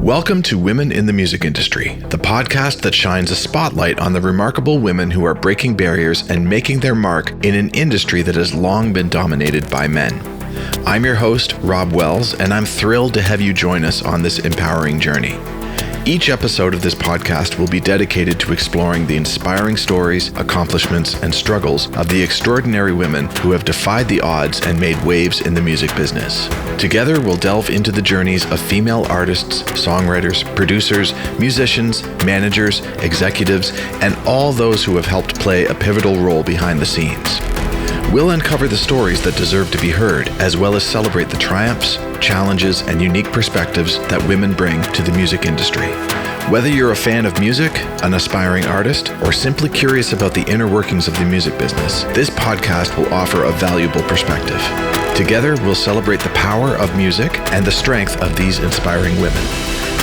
Welcome to Women in the Music Industry, the podcast that shines a spotlight on the remarkable women who are breaking barriers and making their mark in an industry that has long been dominated by men. I'm your host, Rob Wells, and I'm thrilled to have you join us on this empowering journey. Each episode of this podcast will be dedicated to exploring the inspiring stories, accomplishments, and struggles of the extraordinary women who have defied the odds and made waves in the music business. Together, we'll delve into the journeys of female artists, songwriters, producers, musicians, managers, executives, and all those who have helped play a pivotal role behind the scenes. We'll uncover the stories that deserve to be heard, as well as celebrate the triumphs, challenges, and unique perspectives that women bring to the music industry. Whether you're a fan of music, an aspiring artist, or simply curious about the inner workings of the music business, this podcast will offer a valuable perspective. Together, we'll celebrate the power of music and the strength of these inspiring women.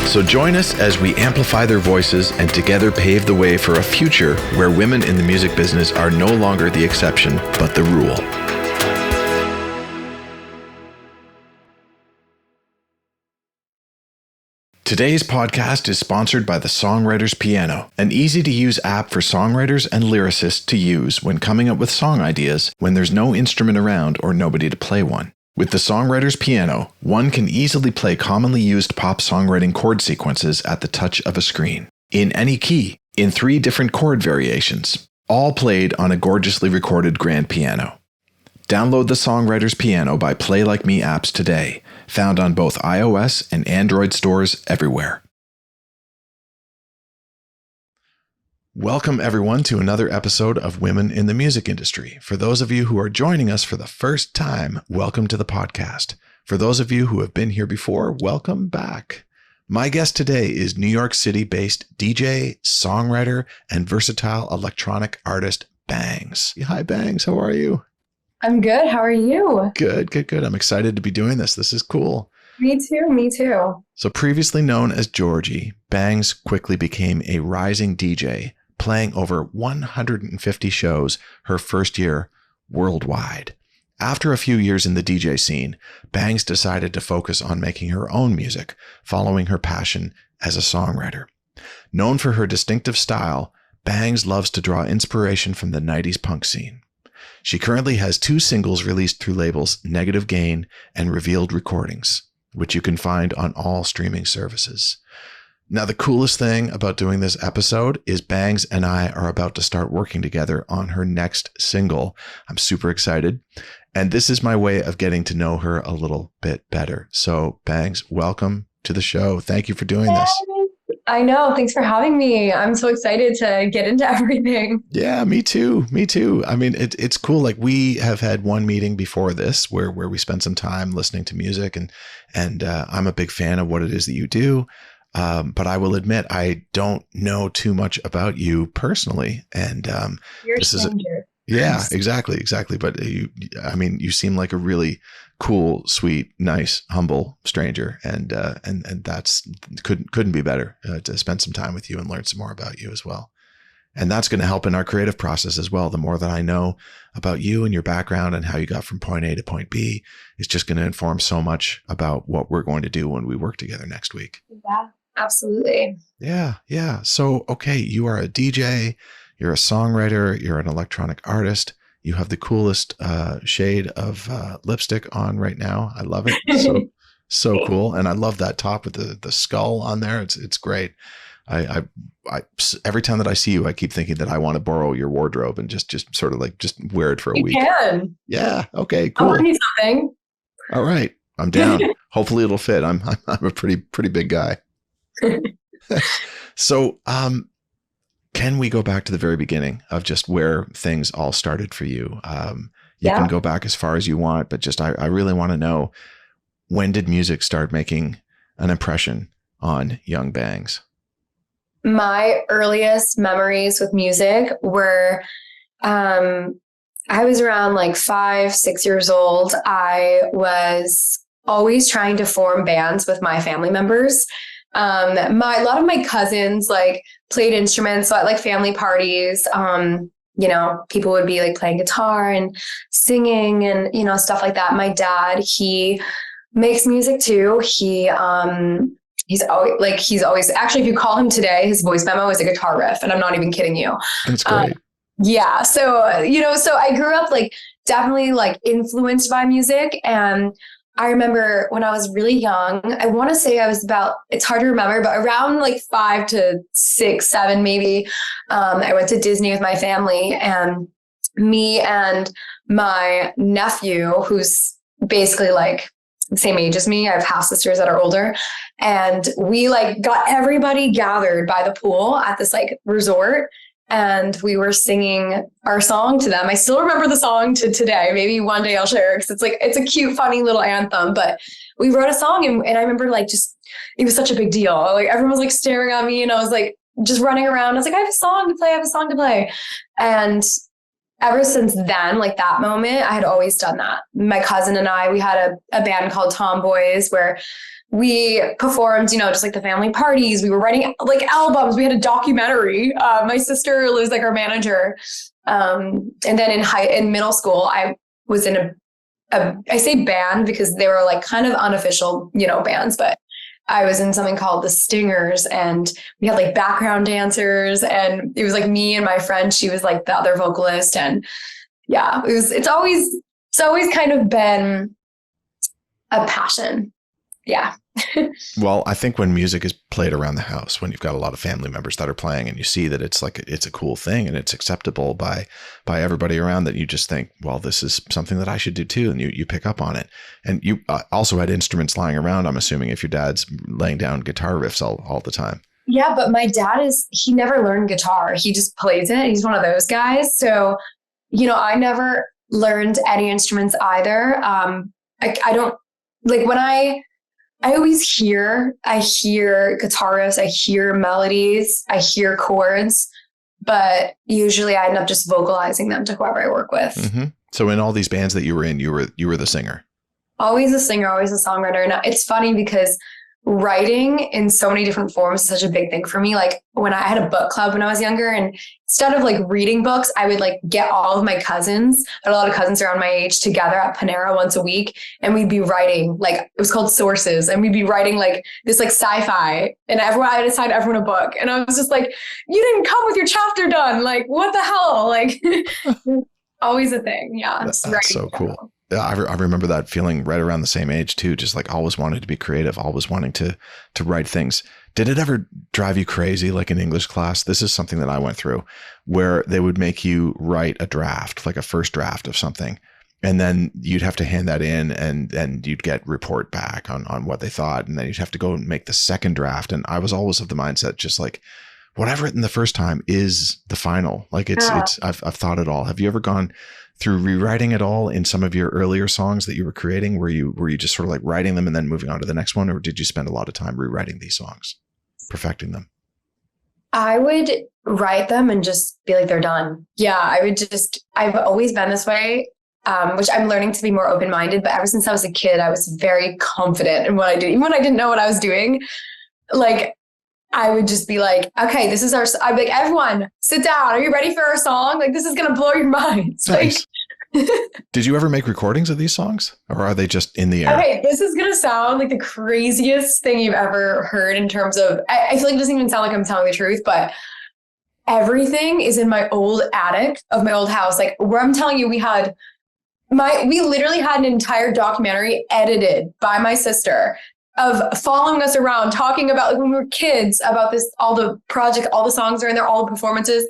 So join us as we amplify their voices and together pave the way for a future where women in the music business are no longer the exception, but the rule. Today's podcast is sponsored by the Songwriter's Piano, an easy-to-use app for songwriters and lyricists to use when coming up with song ideas when there's no instrument around or nobody to play one. With the Songwriter's Piano, one can easily play commonly used pop songwriting chord sequences at the touch of a screen, in any key, in 3 different chord variations, all played on a gorgeously recorded grand piano. Download the Songwriter's Piano by Play Like Me apps today, found on both iOS and Android stores everywhere. Welcome, everyone, to another episode of Women in the Music Industry. For those of you who are joining us for the first time, welcome to the podcast. For those of you who have been here before, welcome back. My guest today is New York City-based DJ, songwriter, and versatile electronic artist, BANGS. Hi, BANGS. How are you? I'm good. How are you? Good. I'm excited to be doing this. This is cool. Me too. So previously known as Georgi, BANGS quickly became a rising DJ, playing over 150 shows her first year worldwide. After a few years in the DJ scene, BANGS decided to focus on making her own music, following her passion as a songwriter. Known for her distinctive style, BANGS loves to draw inspiration from the 90s punk scene. She currently has 2 singles released through labels Negative Gain and Revealed Recordings, which you can find on all streaming services. Now, the coolest thing about doing this episode is BANGS and I are about to start working together on her next single. I'm super excited. And this is my way of getting to know her a little bit better. So BANGS, welcome to the show. Thank you for doing this. I know. Thanks for having me. I'm so excited to get into everything. Yeah, me too. I mean, it's cool. Like, we have had one meeting before this where we spent some time listening to music, and I'm a big fan of what it is that you do. But I will admit, I don't know too much about you personally. And You're a stranger. Yeah, exactly. But you seem like a really cool, sweet, nice, humble stranger, and that's couldn't be better to spend some time with you and learn some more about you as well. And that's going to help in our creative process as well. The more that I know about you and your background and how you got from point A to point B is just going to inform so much about what we're going to do when we work together next week. Yeah, absolutely. Yeah. So, okay, you are a DJ, you're a songwriter, you're an electronic artist. You have the coolest shade of lipstick on right now. I love it. So cool. And I love that top with the skull on there. It's great. I every time that I see you, I keep thinking that I want to borrow your wardrobe and just sort of like just wear it for a week. You can. Yeah. Okay. Cool. I'll need something. All right. I'm down. Hopefully it'll fit. I'm a pretty big guy. So, can we go back to the very beginning of just where things all started for you? You can go back as far as you want, but just I really want to know, when did music start making an impression on young BANGS? My earliest memories with music were, I was around like 5-6 years old. I was always trying to form bands with my family members. A lot of my cousins like played instruments, so at like family parties, people would be like playing guitar and singing and, stuff like that. My dad, he makes music too. He he's always actually, if you call him today, his voice memo is a guitar riff, and I'm not even kidding you. That's great. Yeah. So, so I grew up like definitely like influenced by music. And I remember when I was really young, I want to say I was it's hard to remember, but around like 5 to 6, 7, maybe. I went to Disney with my family, and me and my nephew, who's basically like the same age as me. I have half sisters that are older. And we like got everybody gathered by the pool at this like resort. And we were singing our song to them. I still remember the song to today. Maybe one day I'll share it, because it's a cute, funny little anthem. But we wrote a song, and I remember like it was such a big deal. Like everyone was like staring at me, and I was like just running around. I was like, I have a song to play. And ever since then, like that moment, I had always done that. My cousin and I, we had a band called Tomboys, where we performed, just like the family parties. We were writing like albums. We had a documentary. My sister was like our manager. And then in middle school, I was in I say band because they were like kind of unofficial, bands, but I was in something called the Stingers, and we had like background dancers, and it was like me and my friend. She was like the other vocalist. And yeah, it's always kind of been a passion. Yeah. Well, I think when music is played around the house, when you've got a lot of family members that are playing, and you see that it's a cool thing and it's acceptable by everybody around, that you just think, well, this is something that I should do too. And you pick up on it. And you also had instruments lying around, I'm assuming, if your dad's laying down guitar riffs all the time. Yeah, but my dad he never learned guitar. He just plays it. He's one of those guys. So, I never learned any instruments either. I don't like when I always hear guitar riffs, I hear melodies, I hear chords, but usually I end up just vocalizing them to whoever I work with. Mm-hmm. So in all these bands that you were in, you were the singer. Always a singer, always a songwriter. And it's funny because writing in so many different forms is such a big thing for me. Like when I had a book club when I was younger, and instead of like reading books, I would like get all of my cousins, a lot of cousins around my age, together at Panera once a week. And we'd be writing, like it was called Sources. And we'd be writing like this like sci-fi, and I would assign everyone a book. And I was just like, you didn't come with your chapter done. Like, what the hell? Like always a thing. Yeah. That's so cool. Yeah, I remember that feeling right around the same age too. Just like always wanting to be creative, always wanting to write things. Did it ever drive you crazy? Like in English class, this is something that I went through, where they would make you write a draft, like a first draft of something. And then you'd have to hand that in, and you'd get report back on what they thought. And then you'd have to go and make the second draft. And I was always of the mindset, just like, what I've written the first time is the final. Like I've thought it all. Have you ever gone through rewriting it all in some of your earlier songs that you were creating? Were you just sort of like writing them and then moving on to the next one? Or did you spend a lot of time rewriting these songs, perfecting them? I would write them and just be like, they're done. Yeah, I've always been this way, which I'm learning to be more open-minded. But ever since I was a kid, I was very confident in what I did. Even when I didn't know what I was doing, like I would just be like, okay, this is I'd be like, everyone sit down. Are you ready for our song? Like, this is going to blow your minds. Nice. Did you ever make recordings of these songs, or are they just in the air? Okay, this is going to sound like the craziest thing you've ever heard in terms of, I feel like it doesn't even sound like I'm telling the truth, but everything is in my old attic of my old house. Like where I'm telling you, we literally had an entire documentary edited by my sister of following us around, talking about like when we were kids about this, all the project, all the songs are in there, all the performances.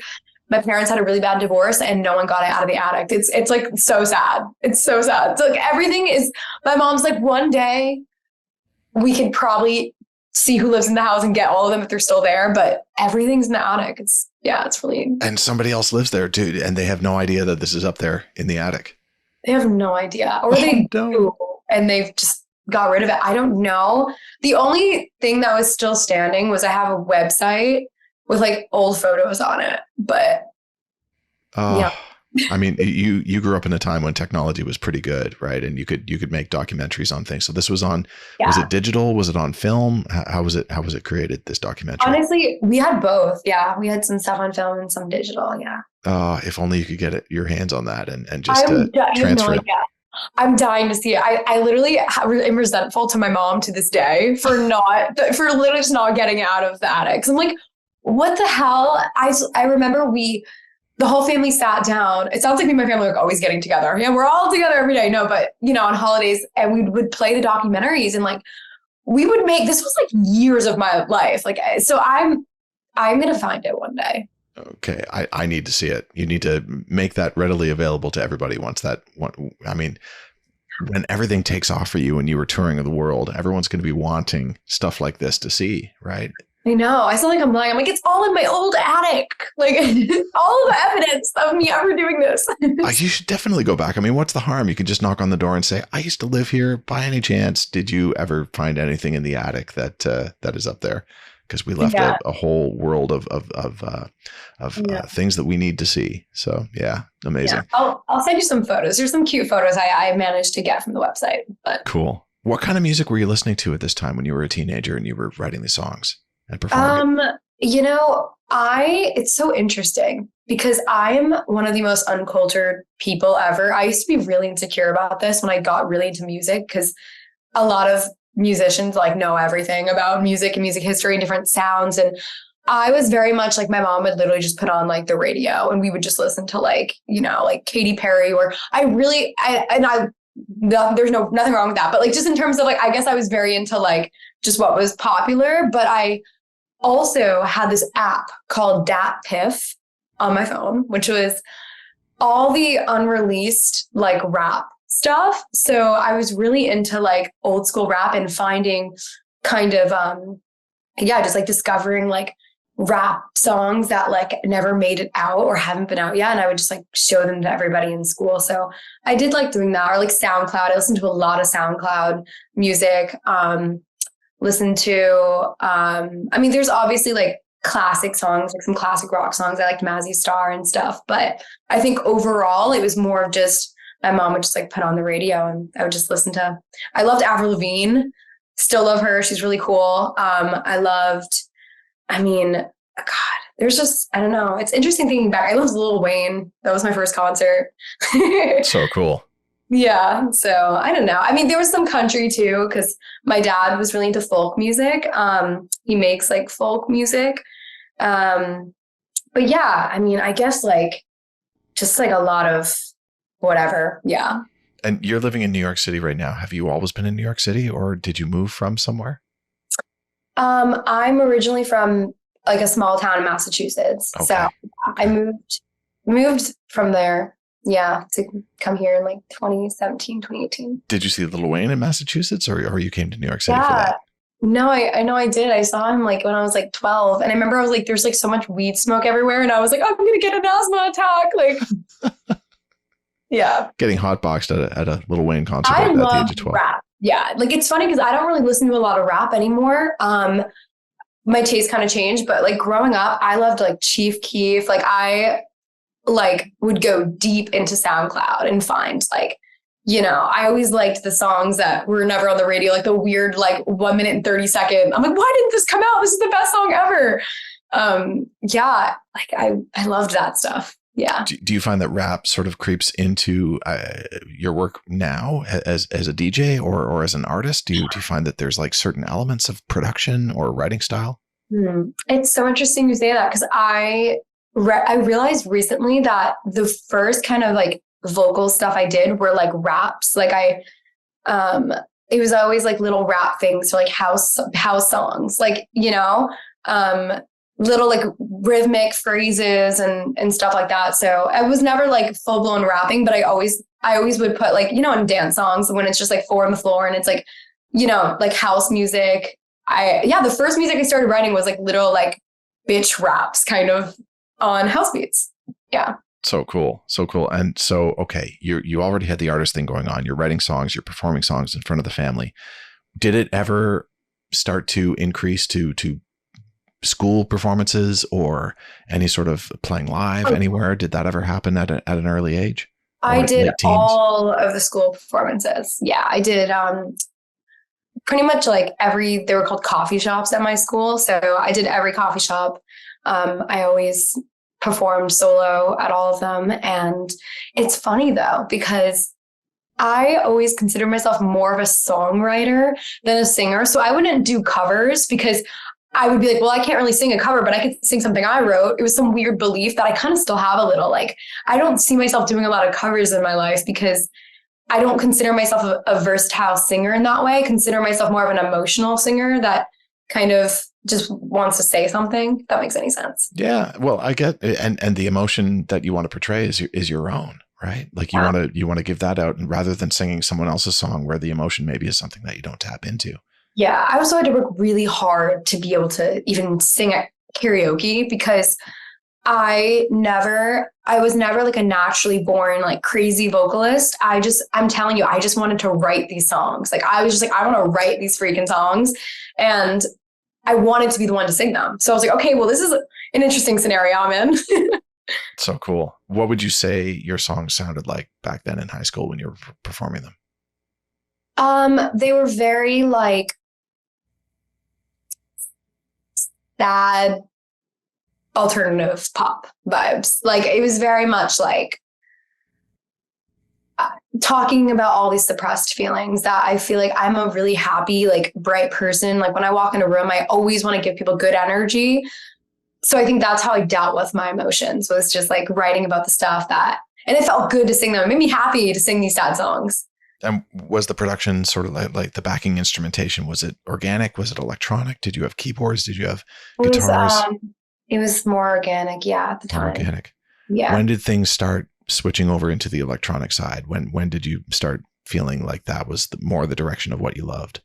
My parents had a really bad divorce and no one got it out of the attic. It's like so sad. It's so sad. So like everything is, my mom's like, one day we could probably see who lives in the house and get all of them if they're still there, but everything's in the attic. It's really. And somebody else lives there too, and they have no idea that this is up there in the attic. They have no idea, or they do, and they've just got rid of it. I don't know. The only thing that was still standing was I have a website with like old photos on it, but yeah. I mean, you grew up in a time when technology was pretty good, right? And you could make documentaries on things. So this was on, was it digital? Was it on film? How was it created, this documentary? Honestly, we had both. Yeah. We had some stuff on film and some digital. Yeah. If only you could get your hands on that and just transfer it. I'm dying to see it. I literally am resentful to my mom to this day for literally just not getting out of the attic. 'Cause I'm like, what the hell? I remember the whole family sat down. It sounds like me and my family are always getting together. Yeah, we're all together every day. No, but on holidays, and we would play the documentaries, and like we would this was like years of my life. Like, so I'm going to find it one day. Okay. I need to see it. You need to make that readily available to everybody once I mean, when everything takes off for you and you were touring the world, everyone's going to be wanting stuff like this to see, right? I know. I sound like I'm lying. I'm like, it's all in my old attic. Like all of the evidence of me ever doing this. You should definitely go back. I mean, what's the harm? You can just knock on the door and say, I used to live here. By any chance, did you ever find anything in the attic that is up there? Because we left a whole world of things that we need to see. So yeah, amazing. Yeah. I'll send you some photos. There's some cute photos I managed to get from the website. But cool. What kind of music were you listening to at this time when you were a teenager and you were writing these songs and performing? It's so interesting because I'm one of the most uncultured people ever. I used to be really insecure about this when I got really into music because a lot of musicians like know everything about music and music history and different sounds. And I was very much like, my mom would literally just put on like the radio and we would just listen to like Katy Perry, or there's nothing wrong with that. But like, just in terms of like, I guess I was very into like just what was popular, but I also had this app called Dat Piff on my phone, which was all the unreleased like rap stuff. So I was really into like old school rap and finding kind of, just like discovering like rap songs that like never made it out or haven't been out yet. And I would just like show them to everybody in school. So I did like doing that, or like SoundCloud. I listened to a lot of SoundCloud music, there's obviously like classic songs, like some classic rock songs. I liked Mazzy Star and stuff, but I think overall it was more of just my mom would just like put on the radio and I would just listen to. I loved Avril Lavigne, still love her. She's really cool. There's just, I don't know. It's interesting thinking back. I loved Lil Wayne. That was my first concert. So cool. Yeah. So I don't know. I mean, there was some country too, because my dad was really into folk music. He makes like folk music. But yeah, I mean, I guess like just like a lot of whatever. Yeah. And you're living in New York City right now. Have you always been in New York City, or did you move from somewhere? I'm originally from like a small town in Massachusetts. Okay. So I moved from there. Yeah, to come here in like 2017, 2018. Did you see Lil Wayne in Massachusetts, or you came to New York City for that? No, I know I did. I saw him like when I was like 12. And I remember I was like, there's like so much weed smoke everywhere. And I was like, I'm going to get an asthma attack. Like, yeah. Getting hotboxed at a Lil Wayne concert at the age of 12. Rap. Yeah. Like, it's funny because I don't really listen to a lot of rap anymore. My taste kind of changed, but like growing up, I loved like Chief Keef. Like I would go deep into SoundCloud and find like, I always liked the songs that were never on the radio, like the weird, like 1 minute and 30 second. I'm like, why didn't this come out? This is the best song ever. I loved that stuff. Yeah. Do you find that rap sort of creeps into your work now as a DJ or as an artist? Do you find that there's like certain elements of production or writing style? It's so interesting you say that because I realized recently that the first kind of like vocal stuff I did were like raps. Like it was always like little rap things, so like house songs, like, little like rhythmic phrases and stuff like that. So I was never like full blown rapping, but I always would put like, in dance songs when it's just like four on the floor and it's like, like house music. The first music I started writing was like little like bitch raps kind of on house beats. Yeah. So cool. So cool. And so, okay, you already had the artist thing going on. You're writing songs, you're performing songs in front of the family. Did it ever start to increase to school performances or any sort of playing live anywhere? Did that ever happen at an early age? I did all of the school performances. Yeah, I did pretty much like they were called coffee shops at my school. So I did every coffee shop. I always performed solo at all of them. And it's funny though, because I always consider myself more of a songwriter than a singer. So I wouldn't do covers because I would be like, well, I can't really sing a cover, but I could sing something I wrote. It was some weird belief that I kind of still have a little. Like, I don't see myself doing a lot of covers in my life because I don't consider myself a versatile singer in that way. I consider myself more of an emotional singer that kind of just wants to say something. If that makes any sense. Yeah. Well, I get, and the emotion that you want to portray is your own, right? Like you want to give that out, and rather than singing someone else's song where the emotion maybe is something that you don't tap into. Yeah. I also had to work really hard to be able to even sing at karaoke because I was never like a naturally born, like crazy vocalist. I'm telling you, I just wanted to write these songs. Like I was just like, I want to write these freaking songs. And I wanted to be the one to sing them. So I was like, okay, well, this is an interesting scenario I'm in. So cool. What would you say your songs sounded like back then in high school when you were performing them? They were very like sad alternative pop vibes. Like it was very much like talking about all these suppressed feelings that I feel like I'm a really happy, like bright person. Like when I walk in a room, I always want to give people good energy. So I think that's how I dealt with my emotions, was just like writing about the stuff and it felt good to sing them. It made me happy to sing these sad songs. And was the production sort of like the backing instrumentation? Was it organic? Was it electronic? Did you have keyboards? Did you have guitars? It was more organic. Yeah. At the time. Organic. Yeah. When did things start switching over into the electronic side? When did you start feeling like that was more the direction of what you loved?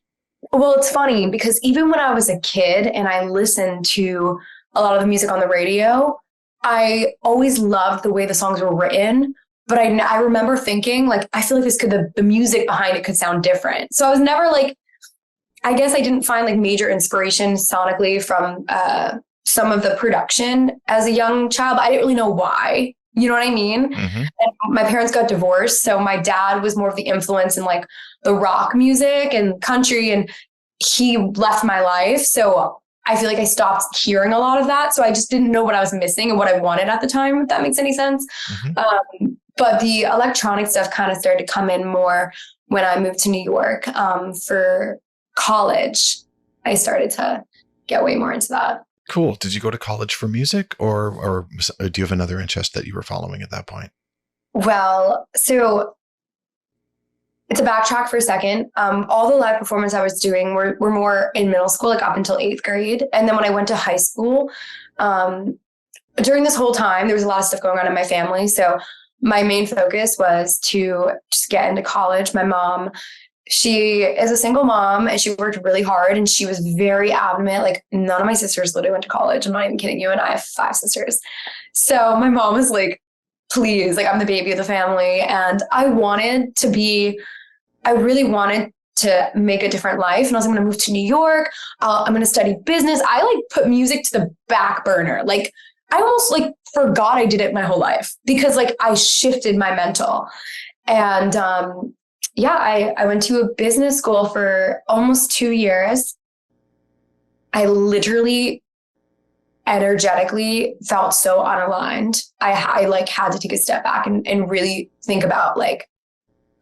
Well, it's funny because even when I was a kid and I listened to a lot of the music on the radio, I always loved the way the songs were written. But I remember thinking like, I feel like the music behind it could sound different. So I was never like, I guess I didn't find like major inspiration sonically from some of the production as a young child. I didn't really know why. You know what I mean? Mm-hmm. And my parents got divorced. So my dad was more of the influence in like the rock music and country, and he left my life. So I feel like I stopped hearing a lot of that. So I just didn't know what I was missing and what I wanted at the time, if that makes any sense. Mm-hmm. But the electronic stuff kind of started to come in more when I moved to New York for college. I started to get way more into that. Cool. Did you go to college for music or do you have another interest that you were following at that point? Well, so to backtrack for a second, all the live performance I was doing were more in middle school, like up until 8th grade. And then when I went to high school, during this whole time, there was a lot of stuff going on in my family. So my main focus was to just get into college. My mom, she is a single mom and she worked really hard, and she was very adamant. Like none of my sisters literally went to college. I'm not even kidding you. And I have 5 sisters. So my mom was like, please, like I'm the baby of the family. And I really wanted to make a different life. And I was like, I'm going to move to New York. I'm going to study business. I like put music to the back burner. Like I almost like forgot I did it my whole life because like I shifted my mental. And I went to a business school for almost 2 years. I literally energetically felt so unaligned. I like had to take a step back and really think about like,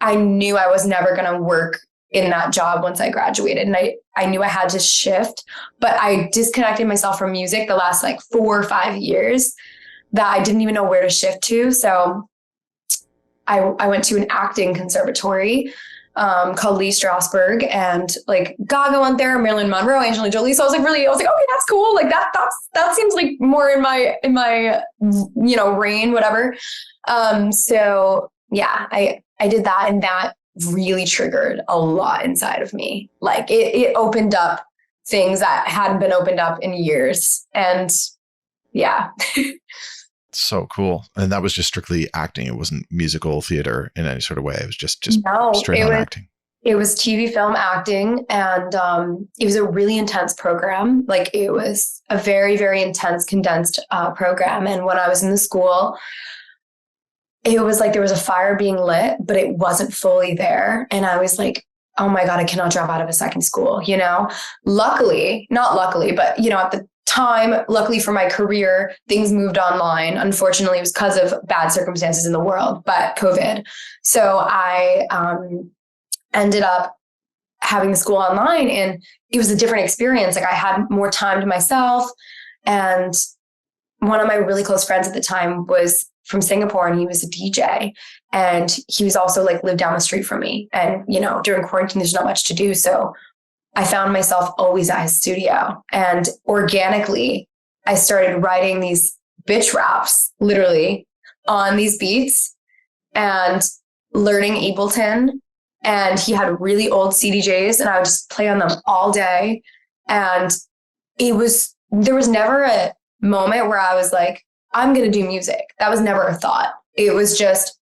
I knew I was never going to work in that job once I graduated. And I knew I had to shift, but I disconnected myself from music the last like 4 or 5 years that I didn't even know where to shift to. So I went to an acting conservatory called Lee Strasberg, and like Gaga went there, Marilyn Monroe, Angelina Jolie. So I was like, okay, that's cool. Like that seems like more in my, reign, whatever. So yeah, I did that, and that really triggered a lot inside of me. Like it opened up things that hadn't been opened up in years. And yeah. So cool. And that was just strictly acting. It wasn't musical theater in any sort of way. It was just straight on acting. It was TV film acting. And it was a really intense program. Like it was a very, very intense, condensed program. And when I was in the school, it was like there was a fire being lit, but it wasn't fully there. And I was like, oh my God, I cannot drop out of a second school, Luckily, not luckily, but at the time, luckily for my career, things moved online. Unfortunately, it was because of bad circumstances in the world, but COVID. So I ended up having the school online, and it was a different experience. Like I had more time to myself. And one of my really close friends at the time was from Singapore, and he was a DJ, and he was also like lived down the street from me. And, you know, during quarantine, there's not much to do. So I found myself always at his studio, and organically I started writing these bitch raps literally on these beats and learning Ableton. And he had really old CDJs, and I would just play on them all day. And there was never a moment where I was like, I'm going to do music. That was never a thought. It was just,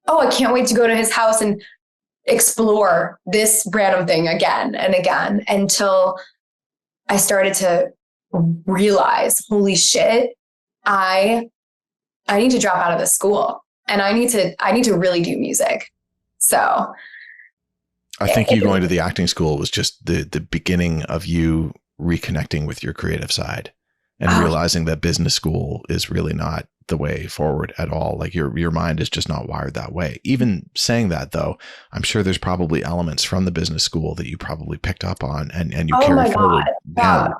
oh, I can't wait to go to his house and explore this random thing again and again, until I started to realize, holy shit, I need to drop out of this school, and I need to really do music. So I think you going to the acting school was just the beginning of you reconnecting with your creative side and realizing that business school is really not the way forward at all. Like your mind is just not wired that way. Even saying that though, I'm sure there's probably elements from the business school that you probably picked up on and you carry forward. Yeah,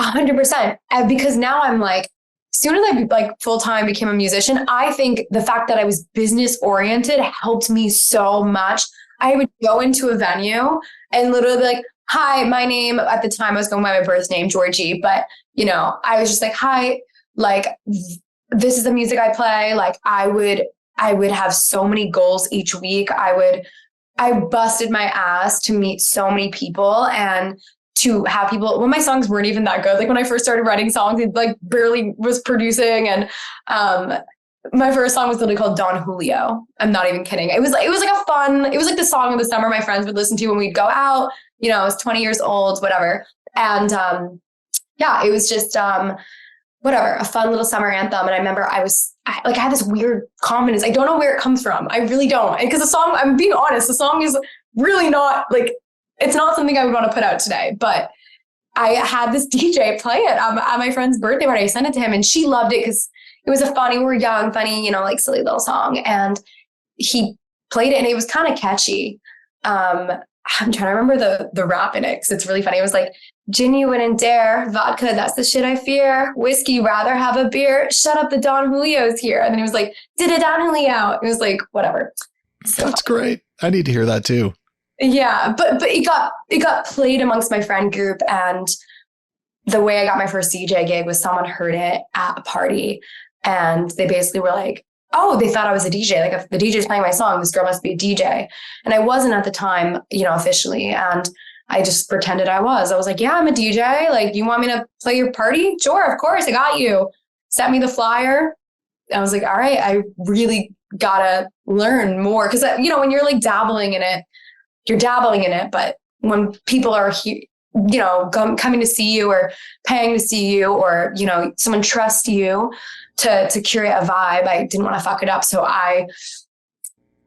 100%. Because now I'm like, as soon as I like full-time became a musician, I think the fact that I was business oriented helped me so much. I would go into a venue and literally be like, hi, my name, at the time I was going by my birth name, Georgi, but you know, I was just like, hi, like, this is the music I play. Like I would have so many goals each week. I busted my ass to meet so many people and to have people, when my songs weren't even that good. Like when I first started writing songs, it like barely was producing. And, my first song was literally called Don Julio. I'm not even kidding. It was like the song of the summer my friends would listen to when we'd go out. You know, I was 20 years old, whatever. And yeah, it was just whatever, a fun little summer anthem. And I remember I had this weird confidence. I don't know where it comes from. I really don't. Because the song, I'm being honest, the song is really not like, it's not something I would want to put out today. But I had this DJ play it at my friend's birthday party. I sent it to him, and she loved it because it was we were young, funny, you know, like silly little song. And he played it, and it was kind of catchy. I'm trying to remember the rap in it because it's really funny. It was like, gin you wouldn't dare, vodka, that's the shit I fear. Whiskey, rather have a beer. Shut up, the Don Julio's here. And then he was like, did a Don Julio. It was like, whatever. So that's great. I need to hear that too. Yeah, but it got played amongst my friend group, and the way I got my first DJ gig was someone heard it at a party, and they basically were like, oh, they thought I was a DJ. Like if the DJ's playing my song, this girl must be a DJ. And I wasn't at the time, you know, officially. And I just pretended I was. I was like, yeah, I'm a DJ. Like, you want me to play your party? Sure, of course, I got you. Sent me the flyer. I was like, all right, I really gotta learn more. Because, you know, when you're like dabbling in it, you're dabbling in it. But when people are here, you know, coming to see you or paying to see you, or, you know, someone trusts you to curate a vibe, I didn't want to fuck it up. So I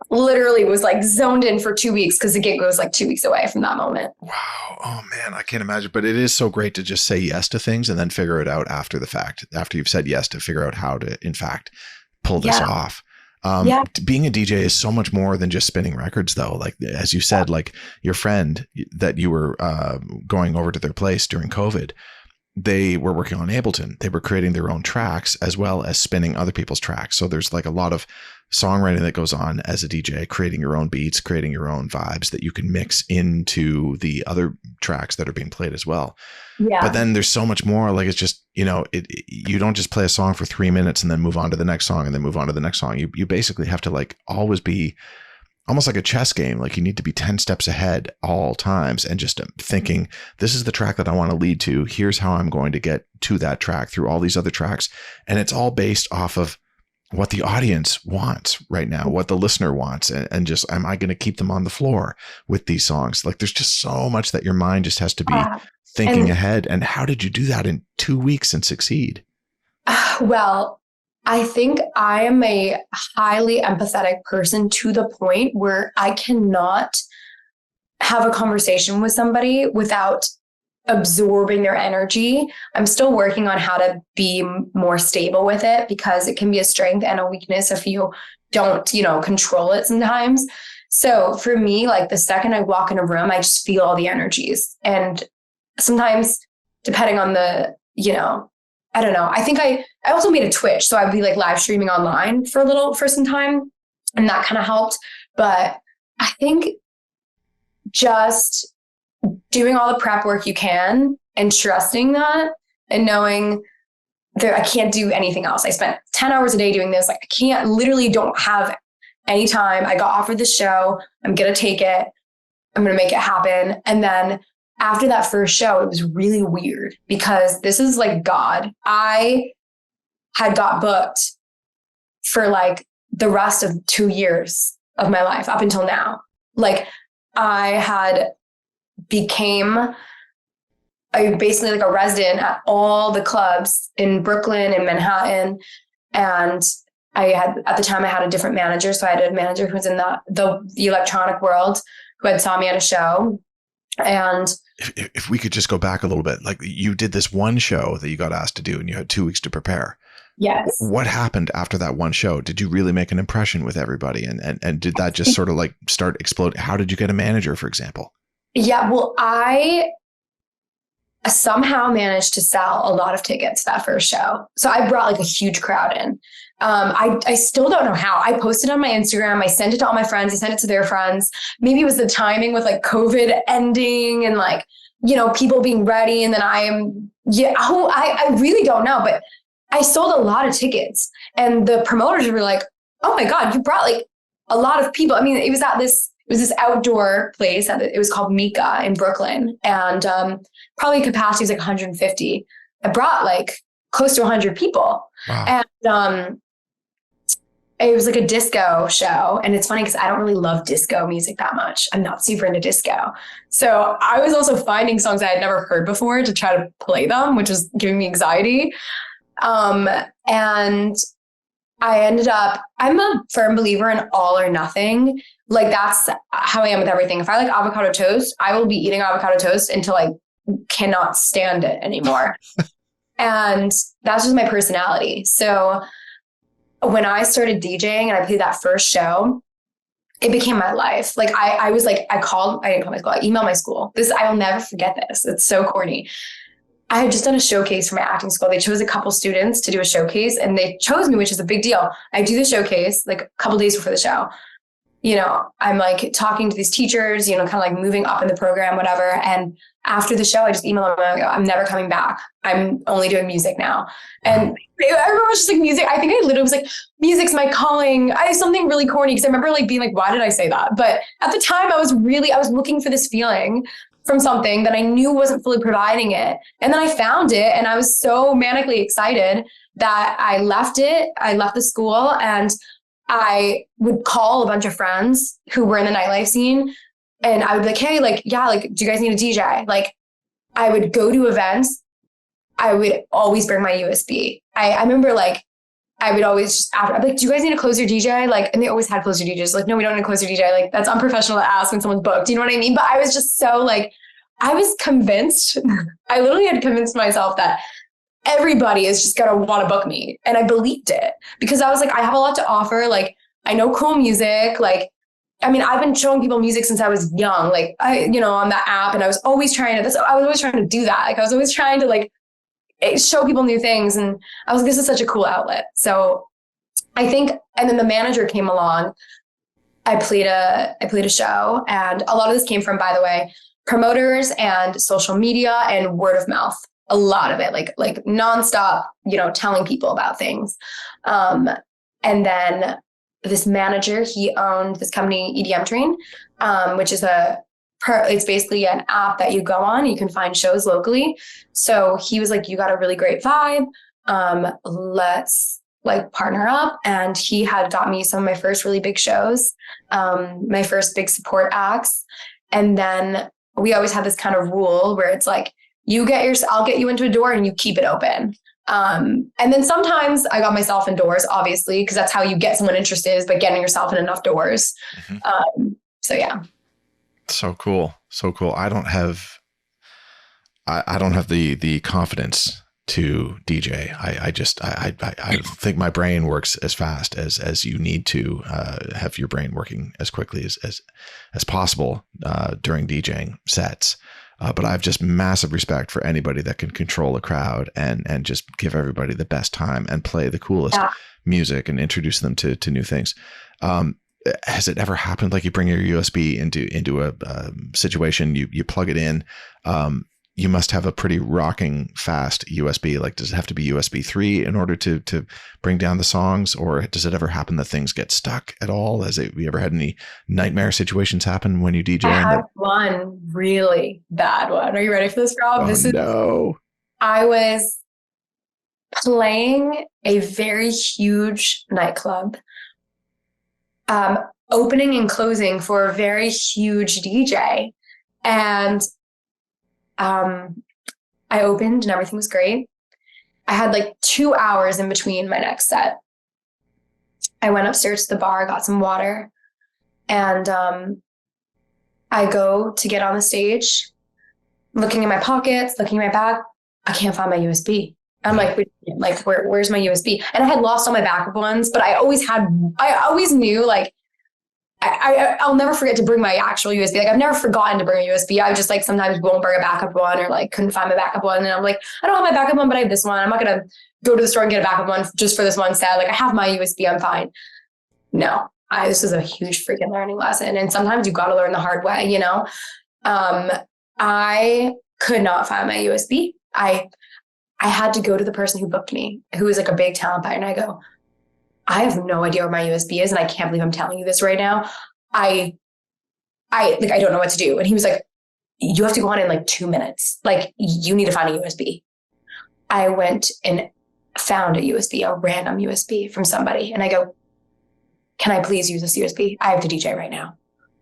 literally was like zoned in for 2 weeks because the gig was like 2 weeks away from that moment. Wow. Oh man, I can't imagine. But it is so great to just say yes to things and then figure it out after the fact, after you've said yes, to figure out how to, in fact, pull this off. Being a DJ is so much more than just spinning records though. Like, as you said, like your friend that you were going over to their place during COVID, they were working on Ableton. They were creating their own tracks as well as spinning other people's tracks. So there's like a lot of songwriting that goes on as a DJ, creating your own beats, creating your own vibes that you can mix into the other tracks that are being played as well. Yeah. But then there's so much more. Like, it's just, you know, you don't just play a song for 3 minutes and then move on to the next song and then move on to the next song. You basically have to like always be almost like a chess game. Like, you need to be 10 steps ahead all times and just thinking, this is the track that I want to lead to. Here's how I'm going to get to that track through all these other tracks. And it's all based off of what the audience wants right now, what the listener wants. And just, am I going to keep them on the floor with these songs? Like, there's just so much that your mind just has to be thinking ahead. And how did you do that in 2 weeks and succeed? Well, I think I am a highly empathetic person to the point where I cannot have a conversation with somebody without absorbing their energy. I'm still working on how to be more stable with it, because it can be a strength and a weakness if you don't, control it sometimes. So for me, like the second I walk in a room, I just feel all the energies. And sometimes depending on the, I don't know. I think I also made a Twitch. So I'd be like live streaming online for some time. And that kind of helped. But I think just doing all the prep work you can and trusting that and knowing that I can't do anything else. I spent 10 hours a day doing this. Like don't have any time. I got offered the show. I'm going to take it. I'm going to make it happen. And then after that first show, it was really weird because this is like God. I had got booked for like the rest of 2 years of my life up until now. Like I had became basically like a resident at all the clubs in Brooklyn and Manhattan. And at the time I had a different manager. So I had a manager who was in the electronic world who had saw me at a show. And if we could just go back a little bit, like you did this one show that you got asked to do and you had 2 weeks to prepare. Yes. What happened after that one show? Did you really make an impression with everybody? And did that just sort of like start exploding? How did you get a manager, for example? Yeah, well, I somehow managed to sell a lot of tickets that first show. So I brought like a huge crowd in. I still don't know how. I posted on my Instagram. I sent it to all my friends. I sent it to their friends. Maybe it was the timing with like COVID ending and like, people being ready. And then I really don't know, but I sold a lot of tickets and the promoters were like, oh my God, you brought like a lot of people. I mean, it was this outdoor place. It was called Mika in Brooklyn, and probably capacity was like 150. I brought like close to 100 people. Wow. And it was like a disco show. And it's funny because I don't really love disco music that much. I'm not super into disco. So I was also finding songs I had never heard before to try to play them, which was giving me anxiety. And I ended up, I'm a firm believer in all or nothing. Like that's how I am with everything. If I like avocado toast, I will be eating avocado toast until I cannot stand it anymore. And that's just my personality. So when I started DJing and I played that first show, it became my life. Like I was like, I didn't call my school. I emailed my school. I'll never forget this. It's so corny. I had just done a showcase for my acting school. They chose a couple students to do a showcase and they chose me, which is a big deal. I do the showcase like a couple days before the show. I'm like talking to these teachers, kind of like moving up in the program, whatever. And after the show, I just emailed them. I go, I'm never coming back. I'm only doing music now. And I remember it was just like music. I think I literally was like, music's my calling. I have something really corny because I remember like being like, why did I say that? But at the time I was looking for this feeling from something that I knew wasn't fully providing it. And then I found it and I was so manically excited that I left it. I left the school and I would call a bunch of friends who were in the nightlife scene and I would be like, hey, like, yeah, like, do you guys need a DJ? Like I would go to events. I would always bring my USB. I remember like, I would always just after, I'd be like, do you guys need a closer DJ? Like, and they always had closer DJs. Like, no, we don't need a closer DJ. Like that's unprofessional to ask when someone's booked. Do you know what I mean? But I was just so like, I was convinced, I literally had convinced myself that everybody is just going to want to book me. And I believed it because I was like, I have a lot to offer. Like, I know cool music. Like, I mean, I've been showing people music since I was young, like on that app. And I was always trying to do that. Like I was always trying to like show people new things. And I was like, this is such a cool outlet. So I think, and then the manager came along. I played a show and a lot of this came from, by the way, promoters and social media and word of mouth. A lot of it, like nonstop, telling people about things. And then this manager, he owned this company, EDM Train, which is it's basically an app that you go on. You can find shows locally. So he was like, you got a really great vibe. Let's like partner up. And he had got me some of my first really big shows, my first big support acts. And then we always had this kind of rule where it's like, I'll get you into a door and you keep it open. And then sometimes I got myself in doors, obviously, because that's how you get someone interested is by getting yourself in enough doors. So yeah. So cool. So cool. I I don't have the confidence to DJ. I think my brain works as fast as you need to have your brain working as quickly as possible during DJing sets. But I have just massive respect for anybody that can control a crowd and just give everybody the best time and play the coolest music and introduce them to new things. Has it ever happened like you bring your USB into a situation, you plug it in, you must have a pretty rocking fast USB. Like, does it have to be USB 3 in order to bring down the songs, or does it ever happen that things get stuck at all? Have you ever had any nightmare situations happen when you DJ? I had one really bad one. Are you ready for this, Rob? No. I was playing a very huge nightclub, opening and closing for a very huge DJ. And I opened and everything was great. I had like 2 hours in between my next set. I went upstairs to the bar, got some water, and I go to get on the stage, looking in my pockets, looking in my bag. I can't find my USB. I'm like, where's my USB? And I had lost all my backup ones, but I always knew, like, I'll never forget to bring my actual USB. Like, I've never forgotten to bring a USB. I just, like, sometimes won't bring a backup one, or like couldn't find my backup one. And I'm like, I don't have my backup one, but I have this one. I'm not going to go to the store and get a backup one just for this one set. Like, I have my USB. I'm fine. No, this is a huge freaking learning lesson. And sometimes you got to learn the hard way, you know? I could not find my USB. I had to go to the person who booked me, who was like a big talent buyer. And I go, I have no idea where my USB is, and I can't believe I'm telling you this right now. I don't know what to do. And he was like, you have to go on in like 2 minutes. Like, you need to find a USB. I went and found a USB, a random USB from somebody. And I go, can I please use this USB? I have to DJ right now.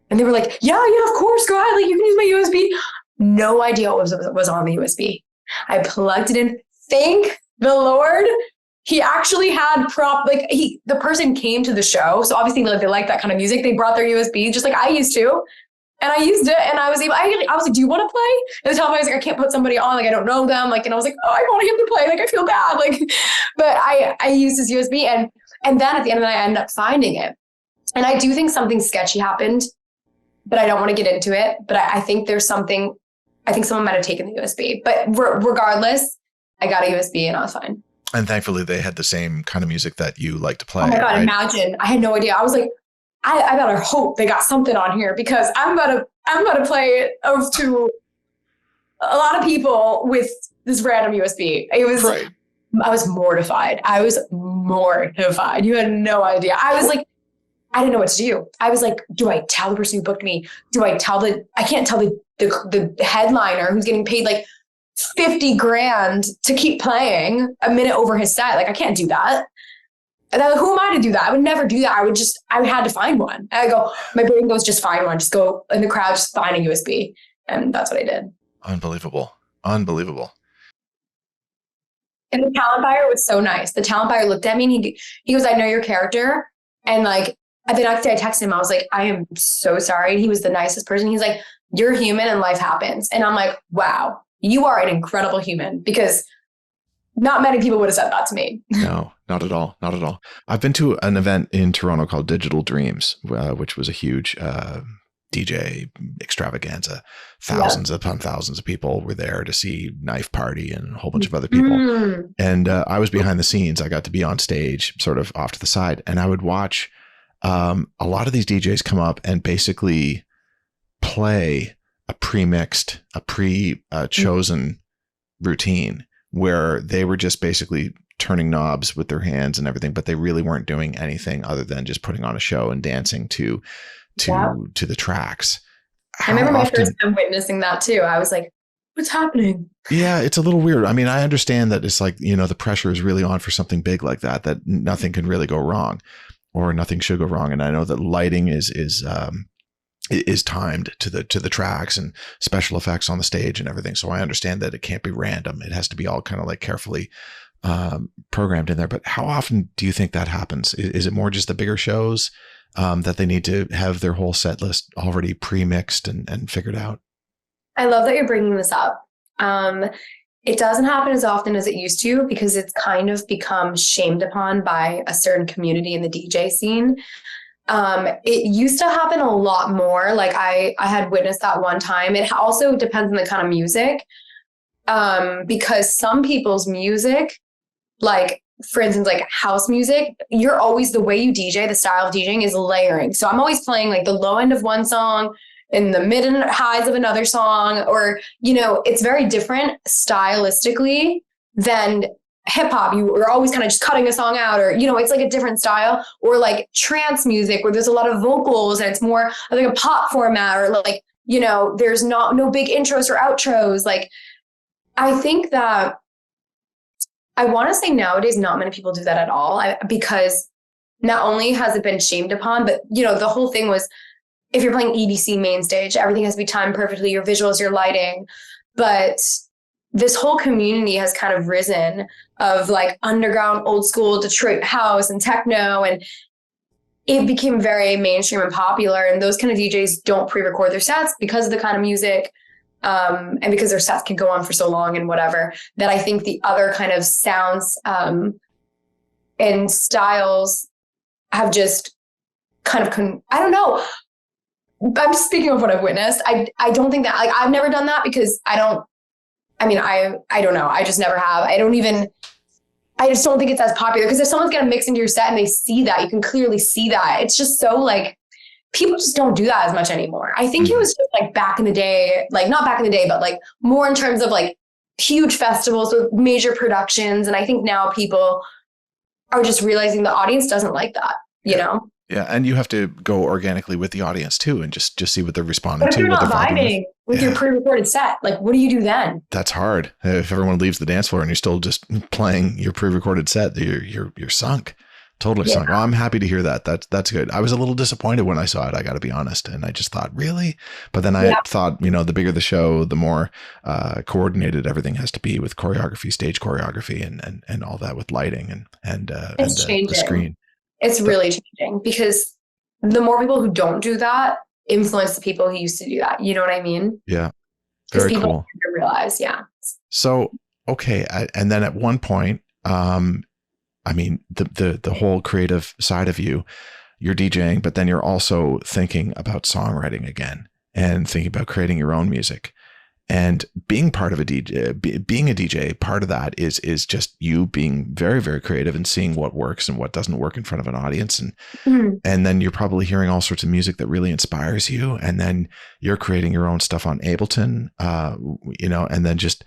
And they were like, yeah, of course. Go ahead. Like, you can use my USB. No idea what was on the USB. I plugged it in. Thank the Lord. He actually had the person came to the show. So obviously, like, they like that kind of music. They brought their USB just like I used to. And I used it, and I was like, do you want to play? And the time I was like, I can't put somebody on, like, I don't know them. Like, and I was like, oh, I want him to play. Like, I feel bad. Like, but I used his USB, and then at the end of the night, I ended up finding it. And I do think something sketchy happened, but I don't want to get into it. But I think someone might have taken the USB. But regardless, I got a USB and I was fine. And thankfully, they had the same kind of music that you like to play. Oh my God, right? Imagine. I had no idea. I was like, I better hope they got something on here, because I'm about to play it to a lot of people with this random USB. It was, right. I was mortified. You had no idea. I was like, I didn't know what to do. I was like, do I tell the person who booked me? I can't tell the headliner who's getting paid like $50,000 to keep playing a minute over his set. Like, I can't do that. And then, who am I to do that? I would never do that. I had to find one. And I go, my brain goes, just find one. Just go in the crowd, just find a USB. And that's what I did. Unbelievable. And the talent buyer was so nice. The talent buyer looked at me and he goes, I know your character. And like, the next day I texted him, I was like, I am so sorry. And he was the nicest person. He's like, you're human and life happens. And I'm like, wow, you are an incredible human, because not many people would have said that to me. No, not at all. Not at all. I've been to an event in Toronto called Digital Dreams, which was a huge DJ extravaganza. Thousands upon thousands of people were there to see Knife Party and a whole bunch of other people. And I was behind the scenes. I got to be on stage, sort of off to the side. And I would watch a lot of these DJs come up and basically play a pre-mixed, chosen routine, where they were just basically turning knobs with their hands and everything, but they really weren't doing anything other than just putting on a show and dancing to the tracks. I remember my first time witnessing that too. I was like, what's happening? Yeah, it's a little weird. I mean, I understand that it's like, the pressure is really on for something big like that nothing can really go wrong, or nothing should go wrong. And I know that lighting is timed to the tracks and special effects on the stage and everything. So I understand that it can't be random. It has to be all kind of like carefully programmed in there. But how often do you think that happens? Is it more just the bigger shows that they need to have their whole set list already pre-mixed and figured out? I love that you're bringing this up. It doesn't happen as often as it used to because it's kind of become shamed upon by a certain community in the DJ scene. It used to happen a lot more. Like I had witnessed that one time. It also depends on the kind of music. Because some people's music, like for instance, like house music, you're always, the way you DJ, the style of DJing is layering. So I'm always playing like the low end of one song and the mid and highs of another song, or, you know, it's very different stylistically than hip hop. You are always kind of just cutting a song out, or, you know, it's like a different style, or like trance music where there's a lot of vocals and it's more like a pop format, or like, you know, there's no big intros or outros. Like, I think that I want to say nowadays, not many people do that at all, because not only has it been shamed upon, but, you know, the whole thing was, if you're playing EDC main stage, everything has to be timed perfectly, your visuals, your lighting. But this whole community has kind of risen of like underground, old school Detroit house and techno, and it became very mainstream and popular. And those kind of DJs don't pre-record their sets because of the kind of music, and because their sets can go on for so long and whatever, that I think the other kind of sounds and styles have just kind of, I don't know. I'm speaking of what I've witnessed. I don't think that, like, I've never done that because I don't know. I just never have. I just don't think it's as popular, because if someone's going to mix into your set and they see that, you can clearly see that. It's just so like, people just don't do that as much anymore. I think it was just like back in the day, like not back in the day, but like more in terms of like huge festivals with major productions. And I think now people are just realizing the audience doesn't like that, you know? Yeah, and you have to go organically with the audience too, and just see what they're responding to. But if you're not vibing with your pre-recorded set, like, what do you do then? That's hard. If everyone leaves the dance floor and you're still just playing your pre-recorded set, you're sunk, totally sunk. Well, I'm happy to hear that. That's good. I was a little disappointed when I saw it, I got to be honest, and I just thought, really? But then I thought, you know, the bigger the show, the more coordinated everything has to be with choreography, stage choreography, and all that with lighting and the screen. It's really changing, because the more people who don't do that influence the people who used to do that. You know what I mean? Yeah. Very people cool. Don't realize, So, okay. And then at one point, I mean, the whole creative side of you're DJing, but then you're also thinking about songwriting again and thinking about creating your own music. And being part of being a DJ, part of that is just you being very, very creative and seeing what works and what doesn't work in front of an audience. And then you're probably hearing all sorts of music that really inspires you. And then you're creating your own stuff on Ableton, you know, and then just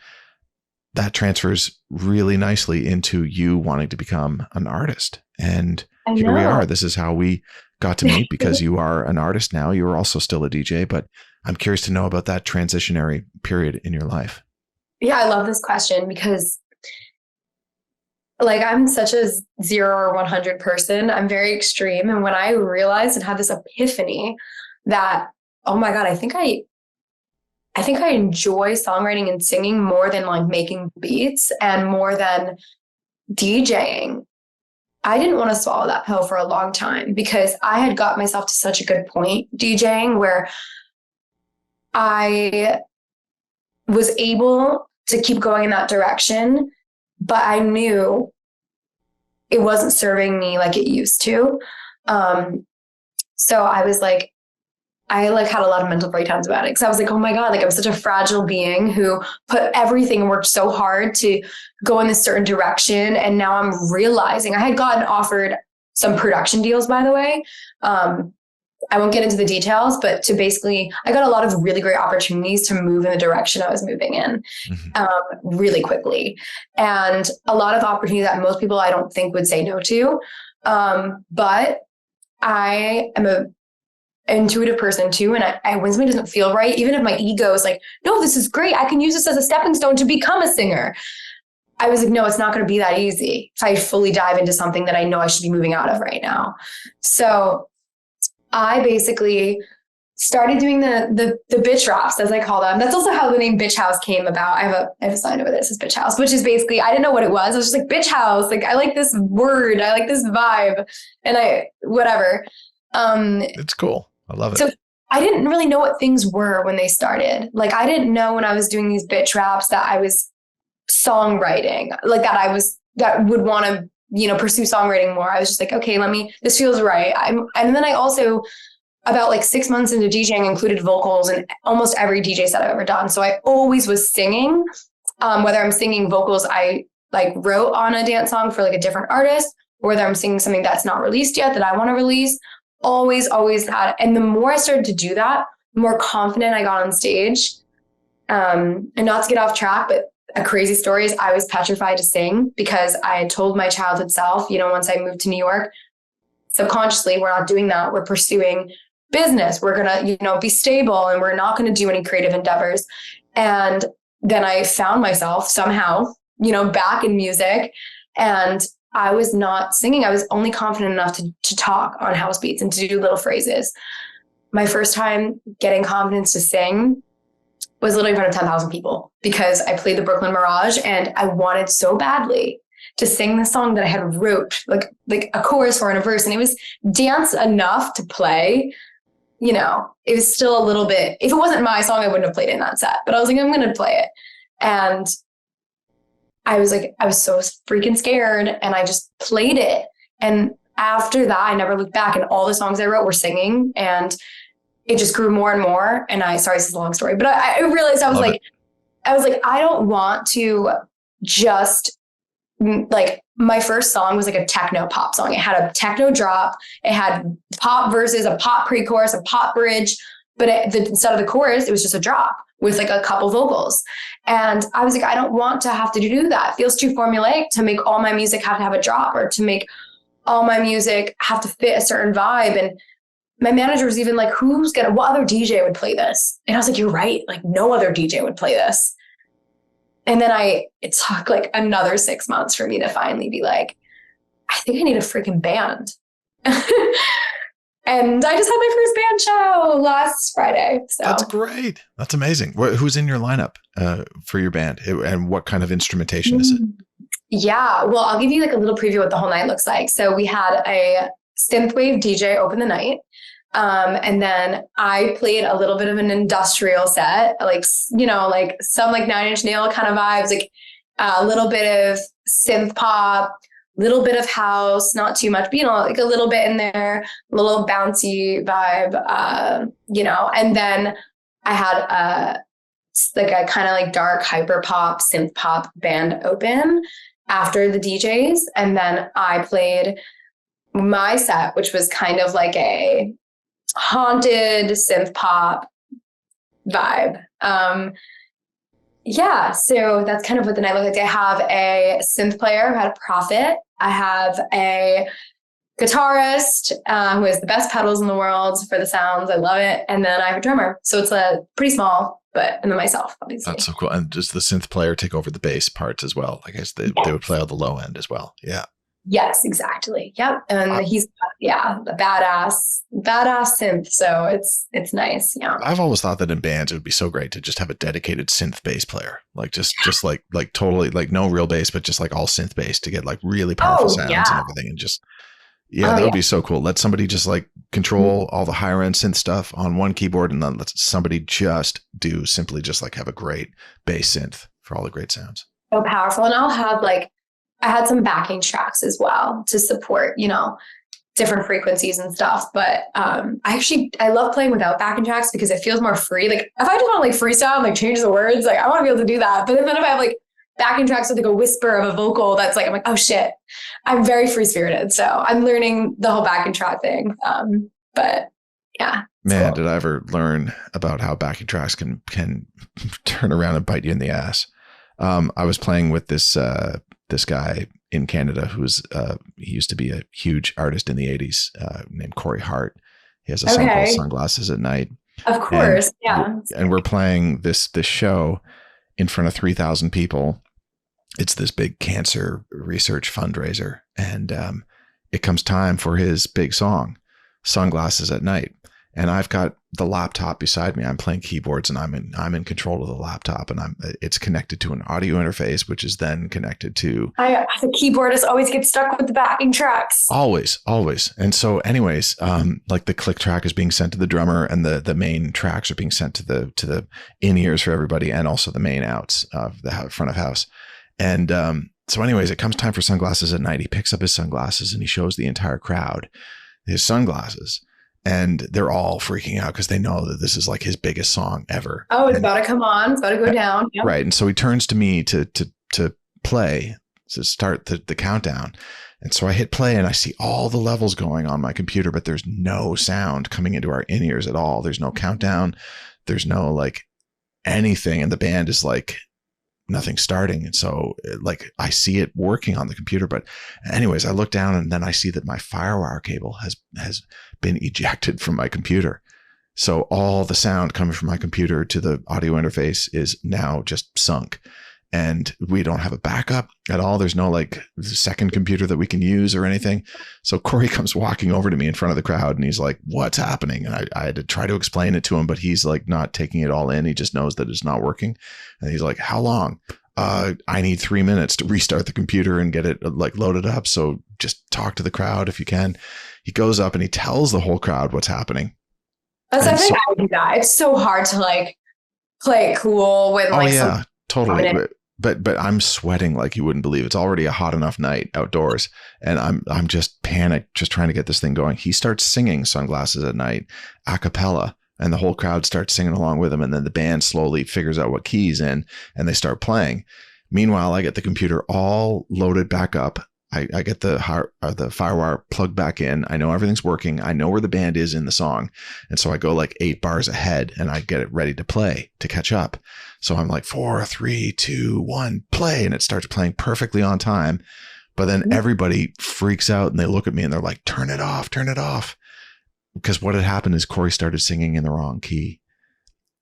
that transfers really nicely into you wanting to become an artist. And here we are. This is how we got to meet, because you are an artist now. You are also still a DJ, but I'm curious to know about that transitionary period in your life. Yeah, I love this question, because like, I'm such a 0 or 100 person. I'm very extreme. And when I realized and had this epiphany that, oh my God, I think I enjoy songwriting and singing more than like making beats and more than DJing, I didn't want to swallow that pill for a long time, because I had got myself to such a good point DJing where I was able to keep going in that direction, but I knew it wasn't serving me like it used to. So I was like, I like had a lot of mental breakdowns about it, because I was like, oh my God, like I'm such a fragile being who put everything and worked so hard to go in this certain direction. And now I'm realizing I had gotten offered some production deals, by the way. I won't get into the details, but I got a lot of really great opportunities to move in the direction I was moving in really quickly. And a lot of opportunities that most people I don't think would say no to. But I am a intuitive person too. And when something doesn't feel right, even if my ego is like, no, this is great, I can use this as a stepping stone to become a singer, I was like, no, it's not going to be that easy if I fully dive into something that I know I should be moving out of right now. So I basically started doing the bitch raps, as I call them. That's also how the name Bitch House came about. I have a sign over there that says Bitch House, which is basically, I didn't know what it was. I was just like, Bitch House. Like, I like this word. I like this vibe. And whatever. It's cool. I love it. So I didn't really know what things were when they started. Like, I didn't know when I was doing these bitch raps that I was songwriting, like that would want to, pursue songwriting more. I was just like, okay, this feels right. And then I also, about like 6 months into DJing, included vocals in almost every DJ set I've ever done. So I always was singing, whether I'm singing vocals I like wrote on a dance song for like a different artist, or whether I'm singing something that's not released yet that I want to release. Always had. And the more I started to do that, the more confident I got on stage. And not to get off track, but a crazy story is I was petrified to sing because I had told my childhood self, once I moved to New York, subconsciously, we're not doing that. We're pursuing business. We're going to, be stable, and we're not going to do any creative endeavors. And then I found myself somehow, back in music, and I was not singing. I was only confident enough to talk on house beats and to do little phrases. My first time getting confidence to sing was literally in front of 10,000 people because I played the Brooklyn Mirage, and I wanted so badly to sing the song that I had wrote, like a chorus for and a verse. And it was dance enough to play. It was still a little bit, if it wasn't my song, I wouldn't have played it in that set, but I was like, I'm going to play it. And I was so freaking scared, and I just played it. And after that, I never looked back, and all the songs I wrote were singing, and it just grew more and more. And sorry, this is a long story, but I realized I was like, I don't want to just, like, my first song was like a techno pop song. It had a techno drop. It had pop verses, a pop pre-chorus, a pop bridge, but instead of the chorus, it was just a drop with like a couple vocals. And I was like, I don't want to have to do that. It feels too formulaic to make all my music have to have a drop, or to make all my music have to fit a certain vibe. And my manager was even like, what other DJ would play this? And I was like, you're right. Like, no other DJ would play this. And then it took like another 6 months for me to finally be like, I think I need a freaking band. And I just had my first band show last Friday. So that's great. That's amazing. Who's in your lineup for your band, and what kind of instrumentation is it? Yeah, well, I'll give you like a little preview of what the whole night looks like. So we had a synthwave DJ open the night. And then I played a little bit of an industrial set, like, like some like Nine Inch Nail kind of vibes, like a little bit of synth pop, little bit of house, not too much, but, like a little bit in there, a little bouncy vibe, and then I had like a kind of like dark hyper pop, synth pop band open after the DJs. And then I played my set, which was kind of like a haunted synth pop vibe. So that's kind of what the night looked like. I have a synth player who had a Prophet. I have a guitarist who has the best pedals in the world for the sounds. I love it. And then I have a drummer. So it's a pretty small, and then myself, obviously. That's so cool. And does the synth player take over the bass parts as well? I guess they would play all the low end as well. Yeah. Yes, exactly. Yep. And he's, a badass synth. So it's nice. Yeah. I've always thought that in bands, it would be so great to just have a dedicated synth bass player, like just like totally like no real bass, but just like all synth bass to get like really powerful sounds and everything. And just, that would be so cool. Let somebody just like control all the higher end synth stuff on one keyboard, and then let somebody just simply just have a great bass synth for all the great sounds. So powerful. And I'll have I had some backing tracks as well to support, different frequencies and stuff. But I love playing without backing tracks because it feels more free. Like if I just want to freestyle and change the words, I want to be able to do that. But then if I have backing tracks with a whisper of a vocal, that's I'm like, oh shit, I'm very free spirited. So I'm learning the whole backing track thing. But yeah. Man, cool. Did I ever learn about how backing tracks can turn around and bite you in the ass. I was playing with this guy in Canada who's he used to be a huge artist in the 80s named Corey Hart. He has a song called Sunglasses at Night. Of course. And we're playing this show in front of 3,000 people. It's this big cancer research fundraiser. And it comes time for his big song, Sunglasses at Night. And I've got the laptop beside me. I'm playing keyboards and I'm in control of the laptop, and it's connected to an audio interface, which is then connected to. The keyboardist always gets stuck with the backing tracks. Always. And so, anyways, like the click track is being sent to the drummer, and the main tracks are being sent to the in ears for everybody, and also the main outs of the front of house. And so, anyways, it comes time for Sunglasses at Night. He picks up his sunglasses and he shows the entire crowd his sunglasses. And they're all freaking out because they know that this is like his biggest song ever. Oh, it's about to come on. It's about to go down. Yep. Right. And so he turns to me to play, to start the countdown. And so I hit play and I see all the levels going on my computer, but there's no sound coming into our in-ears at all. There's no countdown. There's no like anything. And the band is like nothing starting. And so like I see it working on the computer. But anyways, I look down and then I see that my FireWire cable has been ejected from my computer. So all the sound coming from my computer to the audio interface is now just sunk. And we don't have a backup at all. There's no like second computer that we can use or anything. So Corey comes walking over to me in front of the crowd and he's like, what's happening? And I had to try to explain it to him, but he's like not taking it all in. He just knows that it's not working. And he's like, how long? I need 3 minutes to restart the computer and get it like loaded up. So just talk to the crowd if you can. He goes up and he tells the whole crowd what's happening. I think I would do that. It's so hard to like play it cool with like. Oh yeah, totally. But I'm sweating like you wouldn't believe. It's already a hot enough night outdoors, and I'm just panicked, just trying to get this thing going. He starts singing Sunglasses at Night a cappella, and the whole crowd starts singing along with him. And then the band slowly figures out what key he's in, and they start playing. Meanwhile, I get the computer all loaded back up. I get the FireWire plugged back in. I know everything's working. I know where the band is in the song. And so I go like 8 bars ahead and I get it ready to play to catch up. So I'm like 4, 3, 2, 1, play. And it starts playing perfectly on time. But then everybody freaks out and they look at me and they're like, turn it off. Because what had happened is Corey started singing in the wrong key.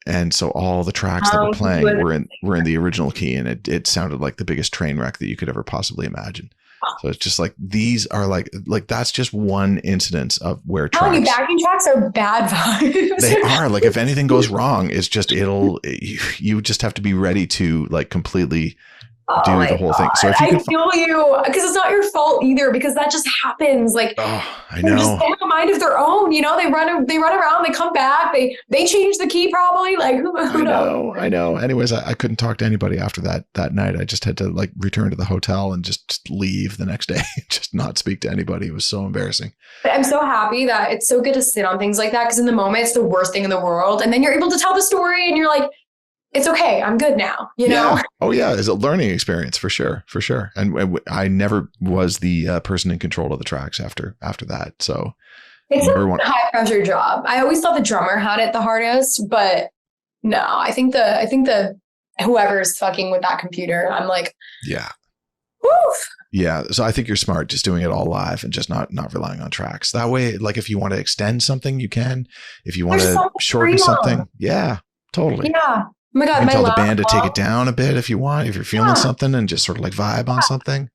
And so all the tracks that were playing were in the original key. And it sounded like the biggest train wreck that you could ever possibly imagine. So it's just like, these are like that's just one incidence of where tracks. Backing tracks are bad vibes. They are. Like if anything goes wrong, it's just, you just have to be ready to like completely do the whole thing. So if you I feel you, because it's not your fault either, because that just happens. Like, I know. Just, they have a mind of their own, you know, they run around, they come back, they change the key probably. Like, who knows? I know. Anyways, I couldn't talk to anybody after that night. I just had to like return to the hotel and just leave the next day, just not speak to anybody. It was so embarrassing. But I'm so happy that it's so good to sit on things like that, because in the moment it's the worst thing in the world. And then you're able to tell the story and you're like, it's okay. I'm good now. You know? Oh yeah. It's a learning experience for sure. And I never was the person in control of the tracks after that. So it's a high pressure job. I always thought the drummer had it the hardest, but no, I think the whoever's fucking with that computer, I'm like, yeah. Woof. Yeah. So I think you're smart just doing it all live and just not relying on tracks. That way, like if you want to extend something, you can. If you want to shorten something. Yeah, totally. Yeah. Oh my God, you can tell the band to take it down a bit if you want, if you're feeling something, and just sort of like vibe on something.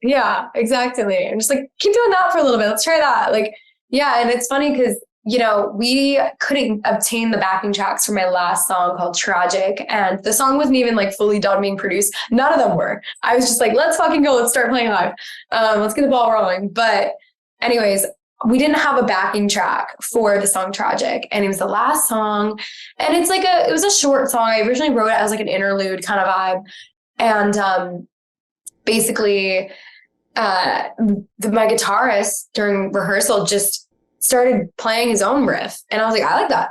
Yeah, exactly. I'm just like, keep doing that for a little bit. Let's try that. Like, yeah. And it's funny because, you know, we couldn't obtain the backing tracks for my last song called Tragic. And the song wasn't even like fully done being produced. None of them were. I was just like, let's fucking go. Let's start playing live. Let's get the ball rolling. But anyways, we didn't have a backing track for the song Tragic, and it was the last song. And it's like it was a short song. I originally wrote it as like an interlude kind of vibe. And basically my guitarist during rehearsal just started playing his own riff. And I was like, I like that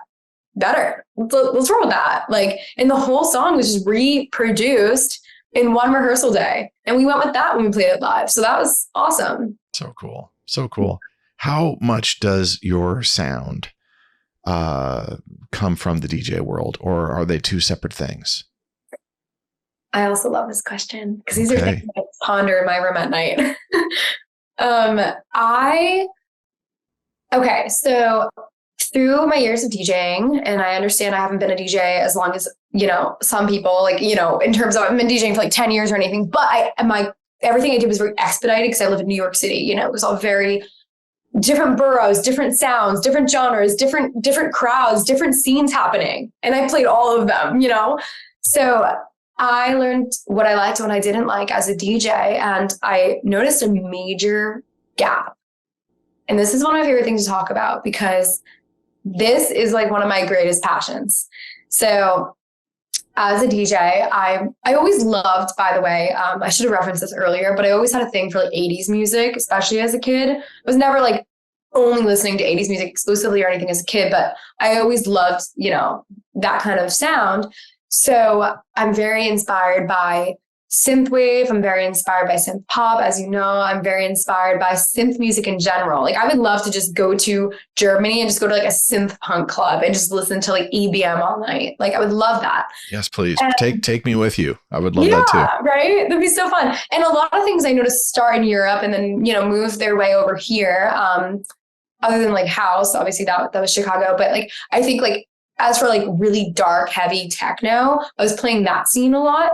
better. Let's roll with that. Like, and the whole song was just reproduced in one rehearsal day. And we went with that when we played it live. So that was awesome. So cool. How much does your sound come from the DJ world, or are they two separate things? I also love this question because these are things I ponder in my room at night. So through my years of DJing, and I understand I haven't been a DJ as long as, you know, some people, like, you know, in terms of I've been DJing for like 10 years or anything, but everything I did was very expedited because I live in New York City. You know, it was all very different boroughs, different sounds, different genres, different crowds, different scenes happening. And I played all of them, you know? So I learned what I liked and what I didn't like as a DJ. And I noticed a major gap. And this is one of my favorite things to talk about because this is like one of my greatest passions. So as a DJ, I always loved, by the way, I should have referenced this earlier, but I always had a thing for like 80s music, especially as a kid. I was never like only listening to 80s music exclusively or anything as a kid, but I always loved, you know, that kind of sound. So I'm very inspired by synthwave. I'm very inspired by synth pop. As you know, I'm very inspired by synth music in general. Like I would love to just go to Germany and just go to like a synth punk club and just listen to like EBM all night. Like I would love that. Yes, please. And take me with you. I would love that too. Right? That'd be so fun. And a lot of things I noticed start in Europe and then, you know, move their way over here. Other than like house, obviously that was Chicago. But like, I think like, as for like really dark, heavy techno, I was playing that scene a lot.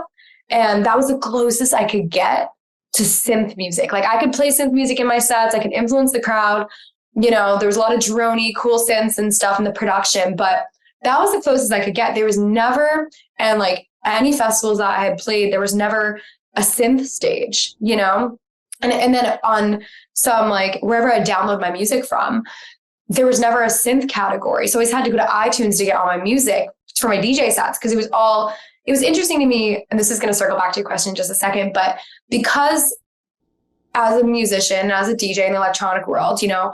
And that was the closest I could get to synth music. Like I could play synth music in my sets. I could influence the crowd. You know, there was a lot of droney, cool synths and stuff in the production, but that was the closest I could get. There was never, and like any festivals that I had played, there was never a synth stage, you know? And then on some like wherever I download my music from, there was never a synth category. So I always had to go to iTunes to get all my music for my DJ sets because it was interesting to me, and this is going to circle back to your question in just a second, but because as a musician, as a DJ in the electronic world, you know,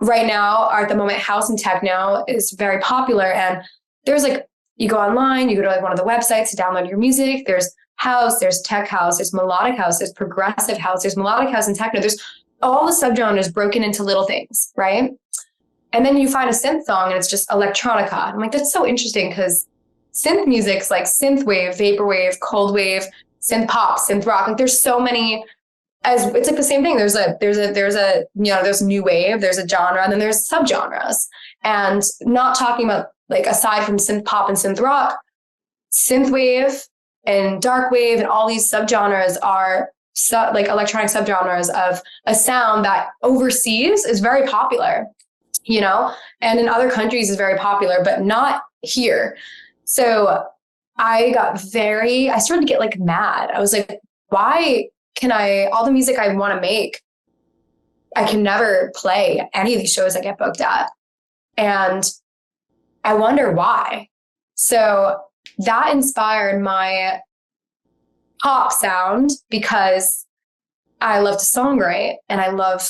right now or at the moment, house and techno is very popular. And there's like, you go online, you go to like one of the websites to download your music. There's house, there's tech house, there's melodic house, there's progressive house, there's melodic house and techno. There's all the subgenres broken into little things, right? And then you find a synth song and it's just electronica. I'm like, that's so interesting because synth music's like synth wave, vaporwave, cold wave, synth pop, synth rock. Like there's so many, as it's like the same thing. There's a, you know, there's new wave, there's a genre, and then there's subgenres. And not talking about like, aside from synth pop and synth rock, synth wave and dark wave and all these subgenres are like electronic subgenres of a sound that overseas is very popular, you know, and in other countries is very popular, but not here. So I started to get like mad. I was like, why can all the music I want to make, I can never play any of these shows I get booked at. And I wonder why. So that inspired my pop sound because I love to songwrite and I love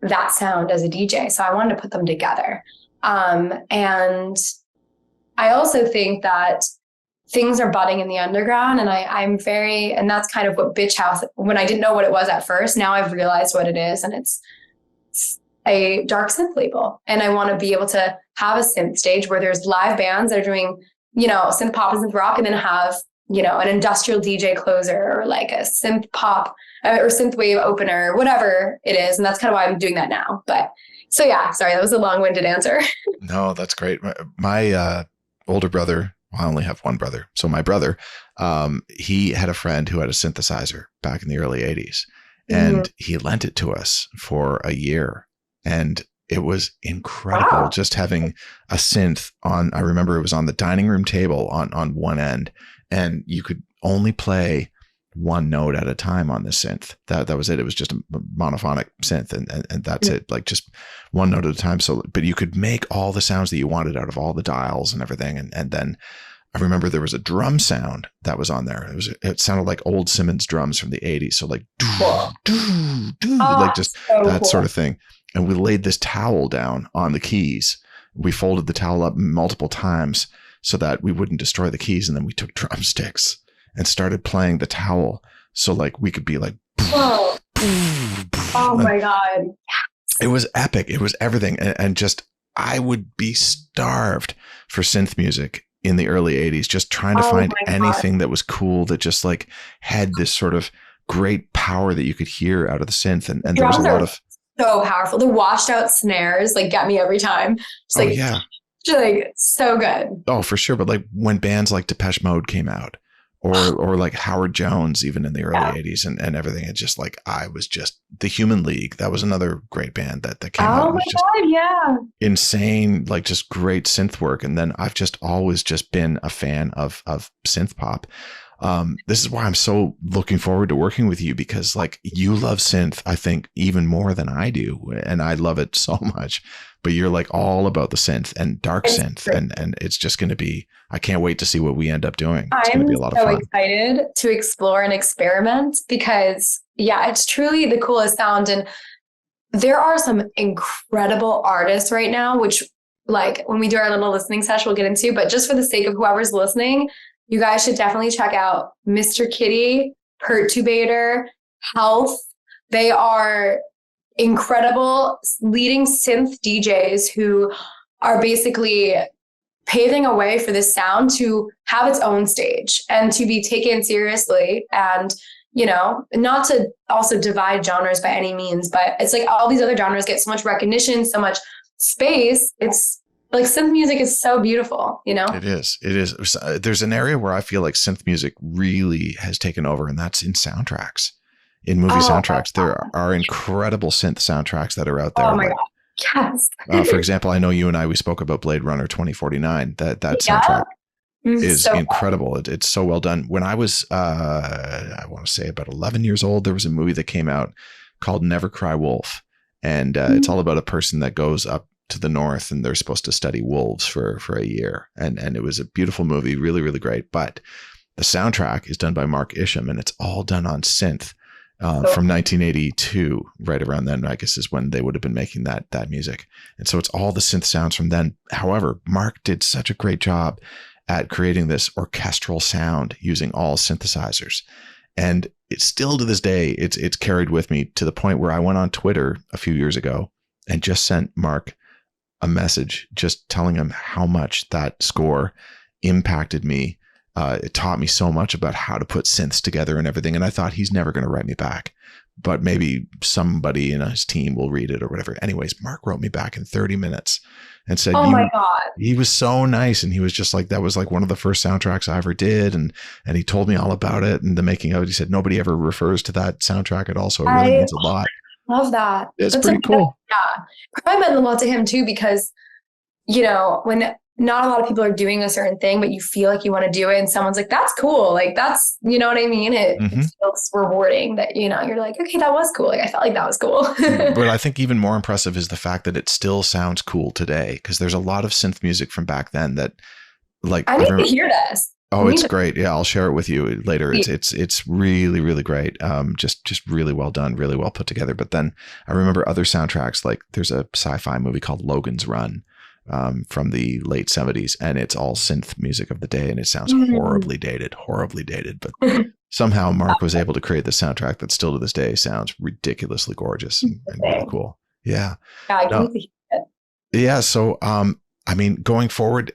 that sound as a DJ. So I wanted to put them together. And I also think that things are budding in the underground and and that's kind of what Bitch House, when I didn't know what it was at first, now I've realized what it is. And it's a dark synth label. And I want to be able to have a synth stage where there's live bands that are doing, you know, synth pop and synth rock, and then have, you know, an industrial DJ closer or like a synth pop or synth wave opener, whatever it is. And that's kind of why I'm doing that now. But so yeah, sorry, that was a long-winded answer. No, that's great. My older brother, well, I only have one brother. So my brother, he had a friend who had a synthesizer back in the early 80s, and he lent it to us for a year. And it was incredible just having a synth on, I remember it was on the dining room table on one end, and you could only play one note at a time on the synth. That was it. It was just a monophonic synth and that's it, like just one note at a time. So, but you could make all the sounds that you wanted out of all the dials and everything. And then I remember there was a drum sound that was on there. It sounded like old Simmons drums from the 80s. So like, like just so that cool. Sort of thing. And we laid this towel down on the keys. We folded the towel up multiple times so that we wouldn't destroy the keys. And then we took drumsticks and started playing the towel. So like we could be like, oh my God. It was epic. It was everything. And just, I would be starved for synth music in the early 80s, just trying to find anything that was cool, that just like had this sort of great power that you could hear out of the synth. And there was a lot of so powerful. The washed out snares like get me every time. Just like, just like so good. Oh, for sure. But like when bands like Depeche Mode came out, or like Howard Jones, even in the early 80s and everything. It's just like, I was just the Human League. That was another great band that came out. Oh my God. Yeah. Insane, like just great synth work. And then I've just always just been a fan of synth pop. This is why I'm so looking forward to working with you, because like you love synth, I think even more than I do. And I love it so much, but you're like all about the synth and dark synth. And it's just going to be, I can't wait to see what we end up doing. It's going to be a lot of fun. I'm so excited to explore and experiment because it's truly the coolest sound. And there are some incredible artists right now, which like when we do our little listening session, we'll get into, but just for the sake of whoever's listening, you guys should definitely check out Mr. Kitty, Perturbator, Health. They are incredible leading synth DJs who are basically paving a way for this sound to have its own stage and to be taken seriously. And, you know, not to also divide genres by any means, but it's like all these other genres get so much recognition, so much space. It's like synth music is so beautiful, you know? It is. There's an area where I feel like synth music really has taken over, and that's in soundtracks, in movie soundtracks. There are incredible synth soundtracks that are out there. Oh my God. Yes. For example, I know you and we spoke about Blade Runner 2049. That soundtrack is so incredible. It's so well done. When I was, I want to say about 11 years old, there was a movie that came out called Never Cry Wolf. And it's all about a person that goes up to the north and they're supposed to study wolves for a year. And it was a beautiful movie, really, really great. But the soundtrack is done by Mark Isham, and it's all done on synth from 1982, right around then, I guess, is when they would have been making that music. And so it's all the synth sounds from then. However, Mark did such a great job at creating this orchestral sound using all synthesizers. And it's still to this day, it's carried with me to the point where I went on Twitter a few years ago and just sent Mark a message just telling him how much that score impacted me. It taught me so much about how to put synths together and everything. And I thought he's never going to write me back, but maybe somebody in his team will read it or whatever. Anyways, Mark wrote me back in 30 minutes and said, "Oh my God." He was so nice. And he was just like, that was like one of the first soundtracks I ever did. And he told me all about it and the making of it. He said, nobody ever refers to that soundtrack at all. So it really means a lot. Love that. It's pretty cool. Yeah. Probably meant a lot to him too, because, you know, when not a lot of people are doing a certain thing, but you feel like you want to do it and someone's like, that's cool. Like that's, you know what I mean? It feels rewarding that, you know, you're like, okay, that was cool. Like I felt like that was cool. But I think even more impressive is the fact that it still sounds cool today. Cause there's a lot of synth music from back then that like, I need to hear this. Oh, it's great. Yeah. I'll share it with you later. It's really, really great. Just really well done, really well put together. But then I remember other soundtracks, like there's a sci-fi movie called Logan's Run from the late 70s, and it's all synth music of the day. And it sounds horribly dated. But somehow Mark was able to create the soundtrack that still to this day sounds ridiculously gorgeous and really cool. Yeah. Yeah. I can see it. Yeah. So, I mean, going forward,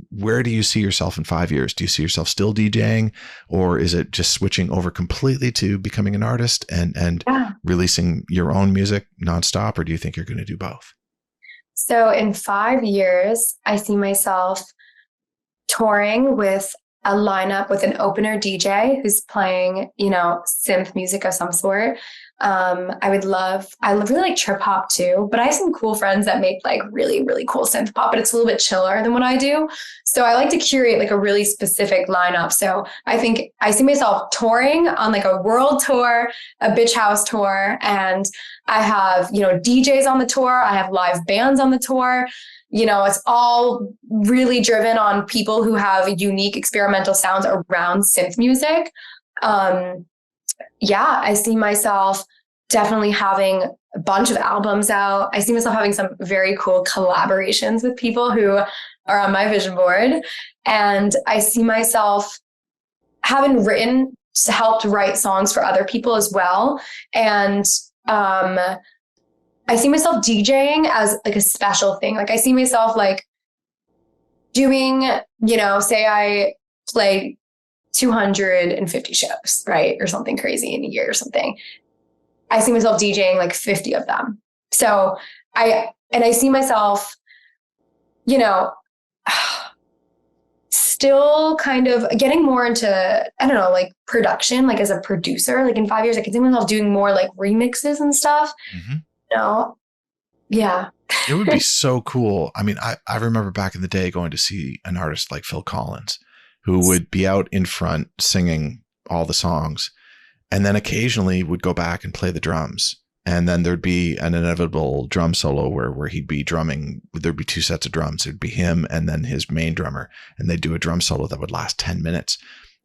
where do you see yourself in 5 years? Do you see yourself still DJing, or is it just switching over completely to becoming an artist and releasing your own music nonstop? Or do you think you're going to do both? So in 5 years, I see myself touring with a lineup with an opener DJ who's playing, you know, synth music of some sort. I really like trip hop too, but I have some cool friends that make like really, really cool synth pop, but it's a little bit chiller than what I do. So I like to curate like a really specific lineup. So I think I see myself touring on like a world tour, a bitch house tour. And I have, you know, DJs on the tour. I have live bands on the tour. You know, it's all really driven on people who have unique experimental sounds around synth music. I see myself definitely having a bunch of albums out. I see myself having some very cool collaborations with people who are on my vision board. And I see myself having helped write songs for other people as well. And I see myself DJing as like a special thing. Like I see myself like doing, you know, say I play 250 shows, right? Or something crazy in a year or something. I see myself DJing like 50 of them. So I see myself, you know, still kind of getting more into, I don't know, like production, like as a producer, like in 5 years, I can see myself doing more like remixes and stuff. Mm-hmm. You know? Yeah. It would be so cool. I mean, I remember back in the day going to see an artist like Phil Collins, who would be out in front singing all the songs, and then occasionally would go back and play the drums. And then there'd be an inevitable drum solo where he'd be drumming. There'd be two sets of drums. It'd be him and then his main drummer, and they'd do a drum solo that would last 10 minutes.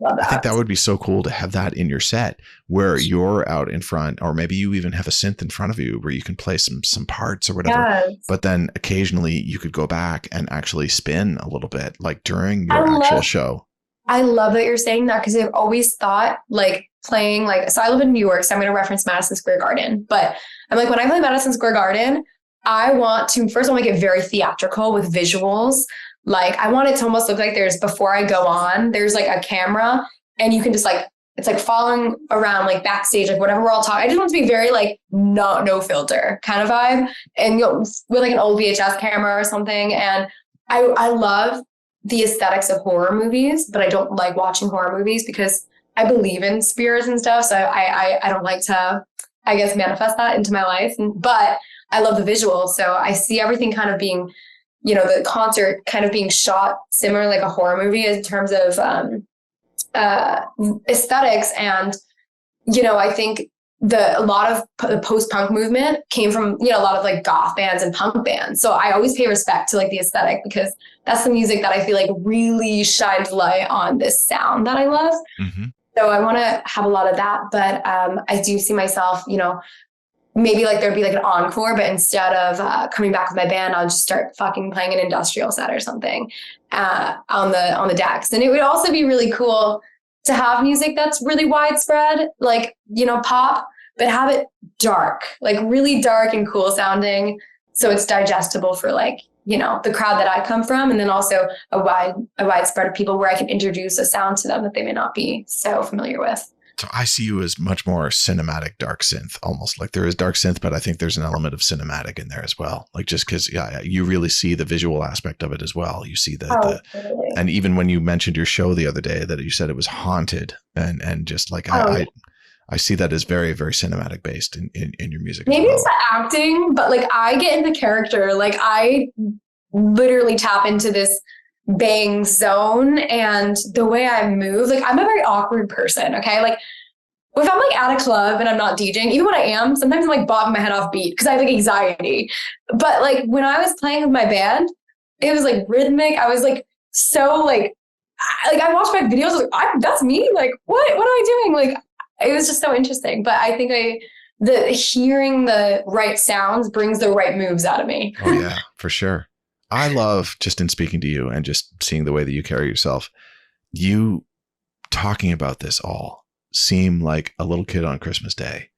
I think that would be so cool to have that in your set where you're out in front, or maybe you even have a synth in front of you where you can play some parts or whatever. Yes. But then occasionally you could go back and actually spin a little bit, like during your actual show. I love that you're saying that, because I've always thought like playing, like, so I live in New York, so I'm going to reference Madison Square Garden. But I'm like, when I play Madison Square Garden, I want to first of all make it very theatrical with visuals. Like, I want it to almost look like before I go on, there's like a camera and you can just like, it's like following around like backstage, like whatever we're all talking. I just want it to be very like no filter kind of vibe, and with like an old VHS camera or something. And I love the aesthetics of horror movies, but I don't like watching horror movies because I believe in spirits and stuff. So I don't like to, I guess, manifest that into my life. But I love the visuals. So I see everything kind of being, the concert kind of being shot similar like a horror movie in terms of aesthetics. And, I think a lot of the post-punk movement came from, a lot of like goth bands and punk bands. So I always pay respect to like the aesthetic, because that's the music that I feel like really shines light on this sound that I love. Mm-hmm. So I want to have a lot of that. But I do see myself, maybe like there'd be like an encore, but instead of coming back with my band, I'll just start fucking playing an industrial set or something on the decks. And it would also be really cool to have music that's really widespread, like, pop, but have it dark, like really dark and cool sounding. So it's digestible for like, the crowd that I come from. And then also a widespread of people where I can introduce a sound to them that they may not be so familiar with. So I see you as much more cinematic dark synth, almost like there is dark synth, but I think there's an element of cinematic in there as well. Like, just because you really see the visual aspect of it as well. You see totally. And even when you mentioned your show the other day, that you said it was haunted, and just like, I see that as very, very cinematic based in your music. Maybe it's the acting, but like I get into character. Like I literally tap into this BANGS zone, and the way I move, like I'm a very awkward person. Okay. Like if I'm like at a club and I'm not DJing, even when I am, sometimes I'm like bobbing my head off beat because I have like anxiety. But like when I was playing with my band, it was like rhythmic. I was like, so like I watched my videos. I was like, that's me. Like, what am I doing? Like, it was just so interesting. But I think hearing the right sounds brings the right moves out of me. Oh yeah, for sure. I love, just in speaking to you and just seeing the way that you carry yourself, you talking about this all seem like a little kid on Christmas Day.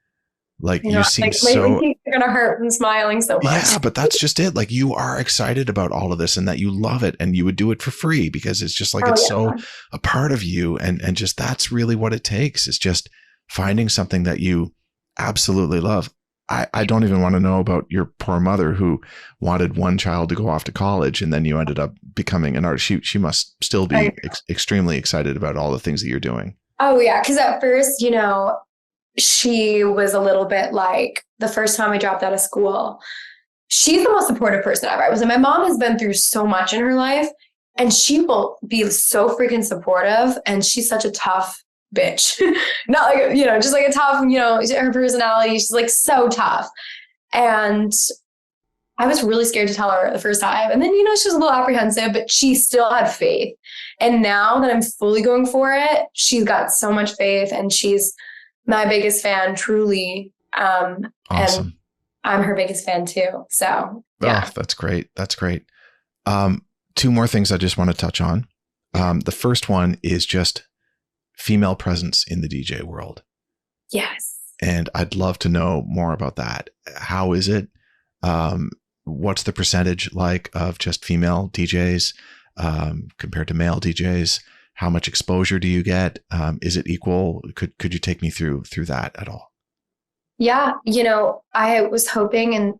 Like you seem like, so are gonna hurt from smiling so much. Yeah, but that's just it. Like you are excited about all of this and that you love it, and you would do it for free because it's just like so a part of you, and just that's really what it takes. It's just finding something that you absolutely love. I don't even want to know about your poor mother who wanted one child to go off to college, and then you ended up becoming an artist. She must still be extremely excited about all the things that you're doing. Oh yeah, because at first, she was a little bit like, the first time I dropped out of school, she's the most supportive person ever. I was like, my mom has been through so much in her life, and she will be so freaking supportive, and she's such a tough bitch. Not like, just like a tough, her personality, she's like so tough. And I was really scared to tell her the first time. And then, she was a little apprehensive, but she still had faith. And now that I'm fully going for it, she's got so much faith, and she's my biggest fan, truly. Awesome. And I'm her biggest fan too. So yeah. Oh, that's great. That's great. Two more things I just want to touch on. The first one is just female presence in the DJ world. Yes. And I'd love to know more about that. How is it? What's the percentage like of just female DJs compared to male DJs? How much exposure do you get? Is it equal? Could you take me through that at all? Yeah. I was hoping, and,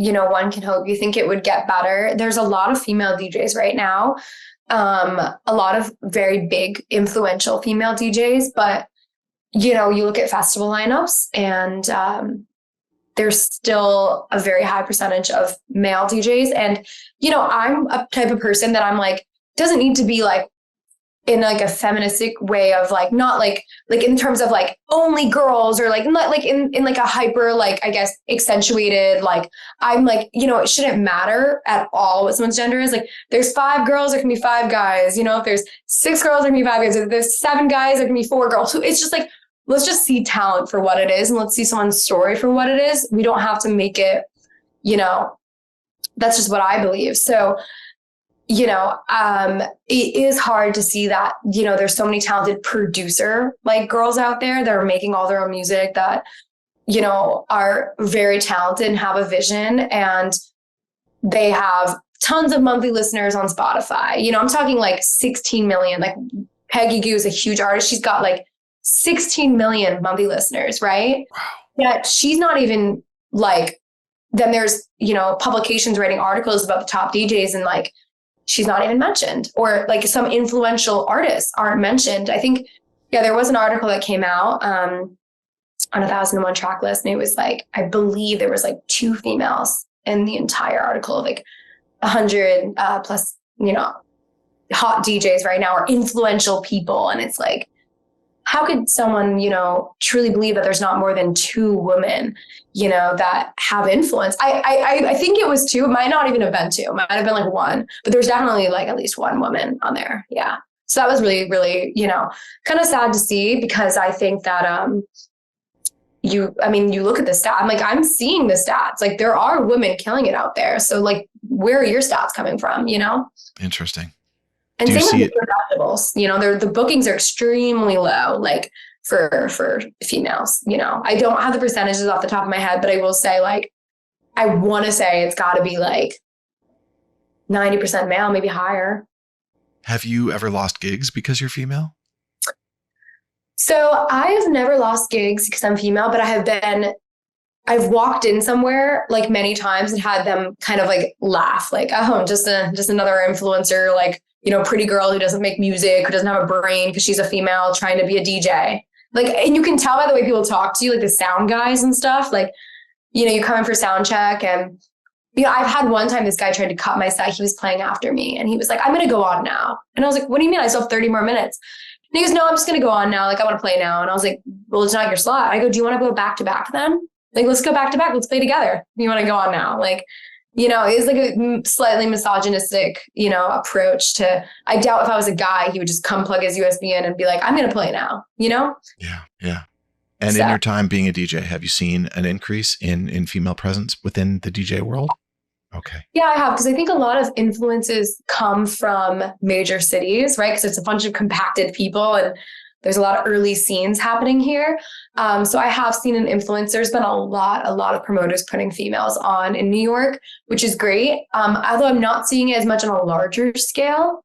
one can hope. You think it would get better. There's a lot of female DJs right now. A lot of very big, influential female DJs, but you look at festival lineups and there's still a very high percentage of male DJs. And, I'm a type of person that I'm like, doesn't need to be like in like a feministic way of like, not like in terms of like only girls or like, not like in like a hyper, like, I guess, accentuated, like, I'm like, it shouldn't matter at all what someone's gender is. Like, there's 5 girls, there can be 5 guys, if there's 6 girls, there can be 5 guys, if there's 7 guys, there can be 4 girls. So it's just like, let's just see talent for what it is and let's see someone's story for what it is. We don't have to make it, that's just what I believe. So, it is hard to see that, there's so many talented producer like girls out there that are making all their own music that, are very talented and have a vision, and they have tons of monthly listeners on Spotify. I'm talking like 16 million. Like Peggy Goo is a huge artist. She's got like 16 million monthly listeners, right? Wow. Yet she's not even like, then there's, publications writing articles about the top DJs and like, she's not even mentioned, or like some influential artists aren't mentioned. I think, there was an article that came out on 1001 track list. And it was like, I believe there was like 2 females in the entire article, like 100 plus, hot DJs right now are influential people. And it's like, how could someone, truly believe that there's not more than 2 women, that have influence? I think it was 2. It might not even have been 2. It might have been like 1, but there's definitely like at least 1 woman on there. Yeah. So that was really, really, kind of sad to see, because I think that, you look at the stats. I'm seeing the stats. Like, there are women killing it out there. So like, where are your stats coming from? Interesting. And same with the festivals, the bookings are extremely low, like for females, I don't have the percentages off the top of my head, but I will say, like, I want to say it's got to be like 90% male, maybe higher. Have you ever lost gigs because you're female? So I have never lost gigs because I'm female, but I've walked in somewhere like many times and had them kind of like laugh, like, oh, just another influencer, like, pretty girl who doesn't make music, who doesn't have a brain because she's a female trying to be a DJ. Like, and you can tell by the way people talk to you, like the sound guys and stuff, like, you come in for sound check and, I've had one time this guy tried to cut my set. He was playing after me and he was like, I'm going to go on now. And I was like, what do you mean? I still have 30 more minutes. And he goes, no, I'm just going to go on now. Like, I want to play now. And I was like, well, it's not your slot. I go, do you want to go back to back then? Like, let's go back to back. Let's play together. You want to go on now? Like, it's like a slightly misogynistic, approach to, I doubt if I was a guy, he would just come plug his USB in and be like, I'm going to play now, Yeah. Yeah. And in your time being a DJ, have you seen an increase in female presence within the DJ world? Okay. Yeah, I have, because I think a lot of influences come from major cities, right? Because it's a bunch of compacted people and there's a lot of early scenes happening here. So I have seen an influence. There's been a lot of promoters putting females on in New York, which is great. Although I'm not seeing it as much on a larger scale,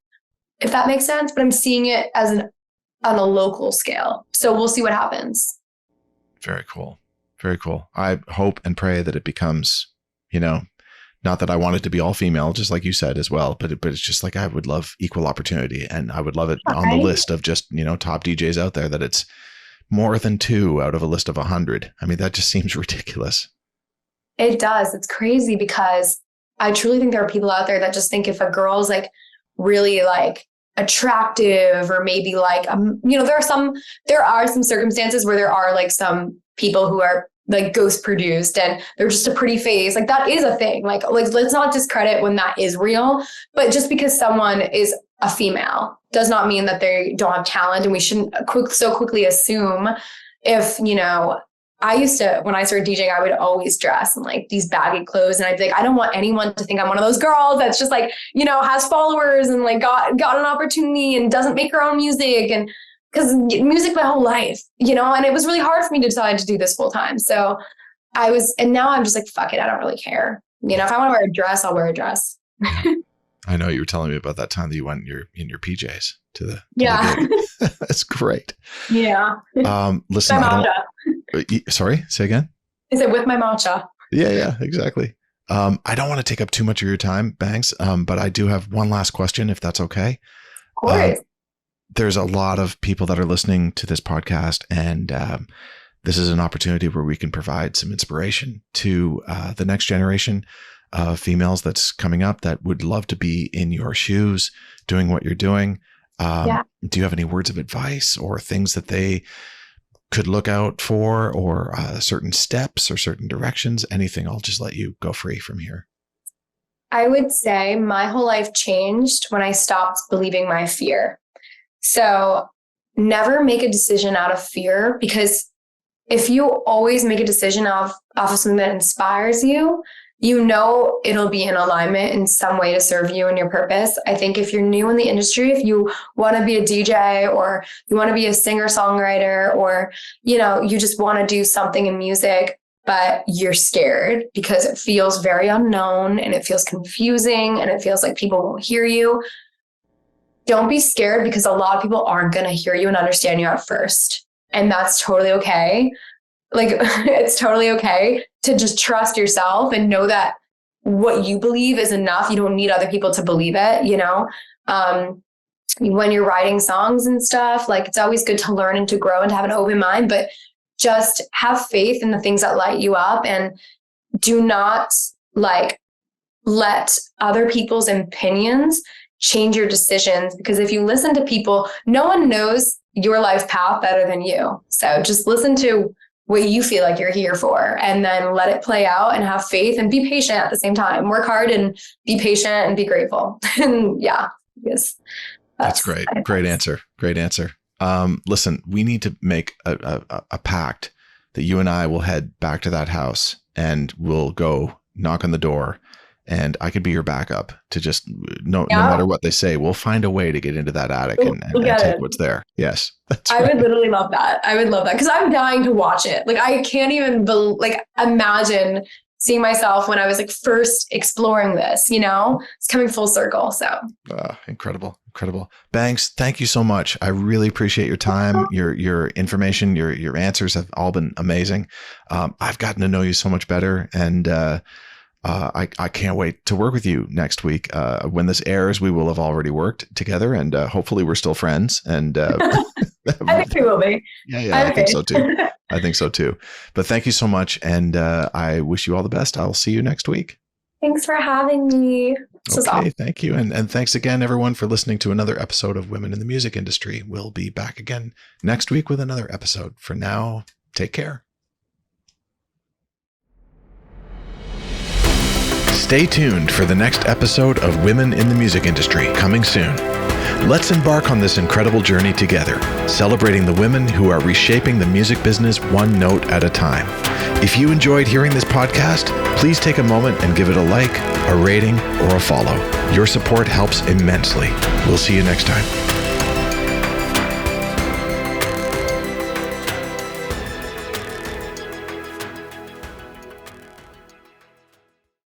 if that makes sense, but I'm seeing it as on a local scale. So we'll see what happens. Very cool. Very cool. I hope and pray that it becomes, not that I want it to be all female, just like you said as well, but it's just like, I would love equal opportunity, and I would love it on the list of just, top DJs out there, that it's more than 2 out of a list of 100. I mean, that just seems ridiculous. It does. It's crazy, because I truly think there are people out there that just think if a girl's like really like attractive, or maybe like, there are some circumstances where there are like some people who are like ghost produced and they're just a pretty face. Like, that is a thing. Like let's not discredit when that is real, but just because someone is a female does not mean that they don't have talent. And we shouldn't so quickly assume if, I used to, when I started DJing, I would always dress in like these baggy clothes. And I'd be like, I don't want anyone to think I'm one of those girls that's just like, has followers and like got an opportunity and doesn't make her own music. And because music my whole life, and it was really hard for me to decide to do this full time. So and now I'm just like, fuck it. I don't really care. If I want to wear a dress, I'll wear a dress. I know you were telling me about that time that you went in your PJs to the gig. That's great. Yeah. Listen, sorry, say again. I said with my matcha. Yeah, exactly. I don't want to take up too much of your time, Bangs, but I do have one last question, if that's okay. Of course. There's a lot of people that are listening to this podcast, and this is an opportunity where we can provide some inspiration to the next generation of females that's coming up that would love to be in your shoes, doing what you're doing. Do you have any words of advice or things that they could look out for, or certain steps or certain directions? Anything? I'll just let you go free from here. I would say my whole life changed when I stopped believing my fear. So never make a decision out of fear, because if you always make a decision off of something that inspires you, you know it'll be in alignment in some way to serve you and your purpose. I think if you're new in the industry, if you want to be a DJ, or you want to be a singer-songwriter, or, you know, you just want to do something in music, but you're scared because it feels very unknown and it feels confusing and it feels like people won't hear you. Don't be scared, because a lot of people aren't going to hear you and understand you at first. And that's totally okay. Like, it's totally okay to just trust yourself and know that what you believe is enough. You don't need other people to believe it, you know? When you're writing songs and stuff, like, it's always good to learn and to grow and to have an open mind, but just have faith in the things that light you up, and do not like let other people's opinions change your decisions, because if you listen to people, no one knows your life path better than you. So just listen to what you feel like you're here for, and then let it play out, and have faith and be patient at the same time. Work hard and be patient and be grateful. And yeah, yes. That's great. Great answer. Great answer. Listen, we need to make a pact that you and I will head back to that house, and we'll go knock on the door, and I could be your backup to just no matter what they say, we'll find a way to get into that attic and take what's there. Yes. I would literally love that. I would love that, because I'm dying to watch it. Like, I can't even imagine seeing myself when I was like first exploring this, you know, it's coming full circle. So incredible. Bangs, thank you so much. I really appreciate your time, your information, your answers have all been amazing. I've gotten to know you so much better, and I can't wait to work with you next week. When this airs, we will have already worked together, and hopefully we're still friends. And I think we will be. Yeah, I think so too. I think so too. But thank you so much, and I wish you all the best. I'll see you next week. Thanks for having me. Okay, thank you. And thanks again, everyone, for listening to another episode of Women in the Music Industry. We'll be back again next week with another episode. For now, take care. Stay tuned for the next episode of Women in the Music Industry, coming soon. Let's embark on this incredible journey together, celebrating the women who are reshaping the music business one note at a time. If you enjoyed hearing this podcast, please take a moment and give it a like, a rating, or a follow. Your support helps immensely. We'll see you next time.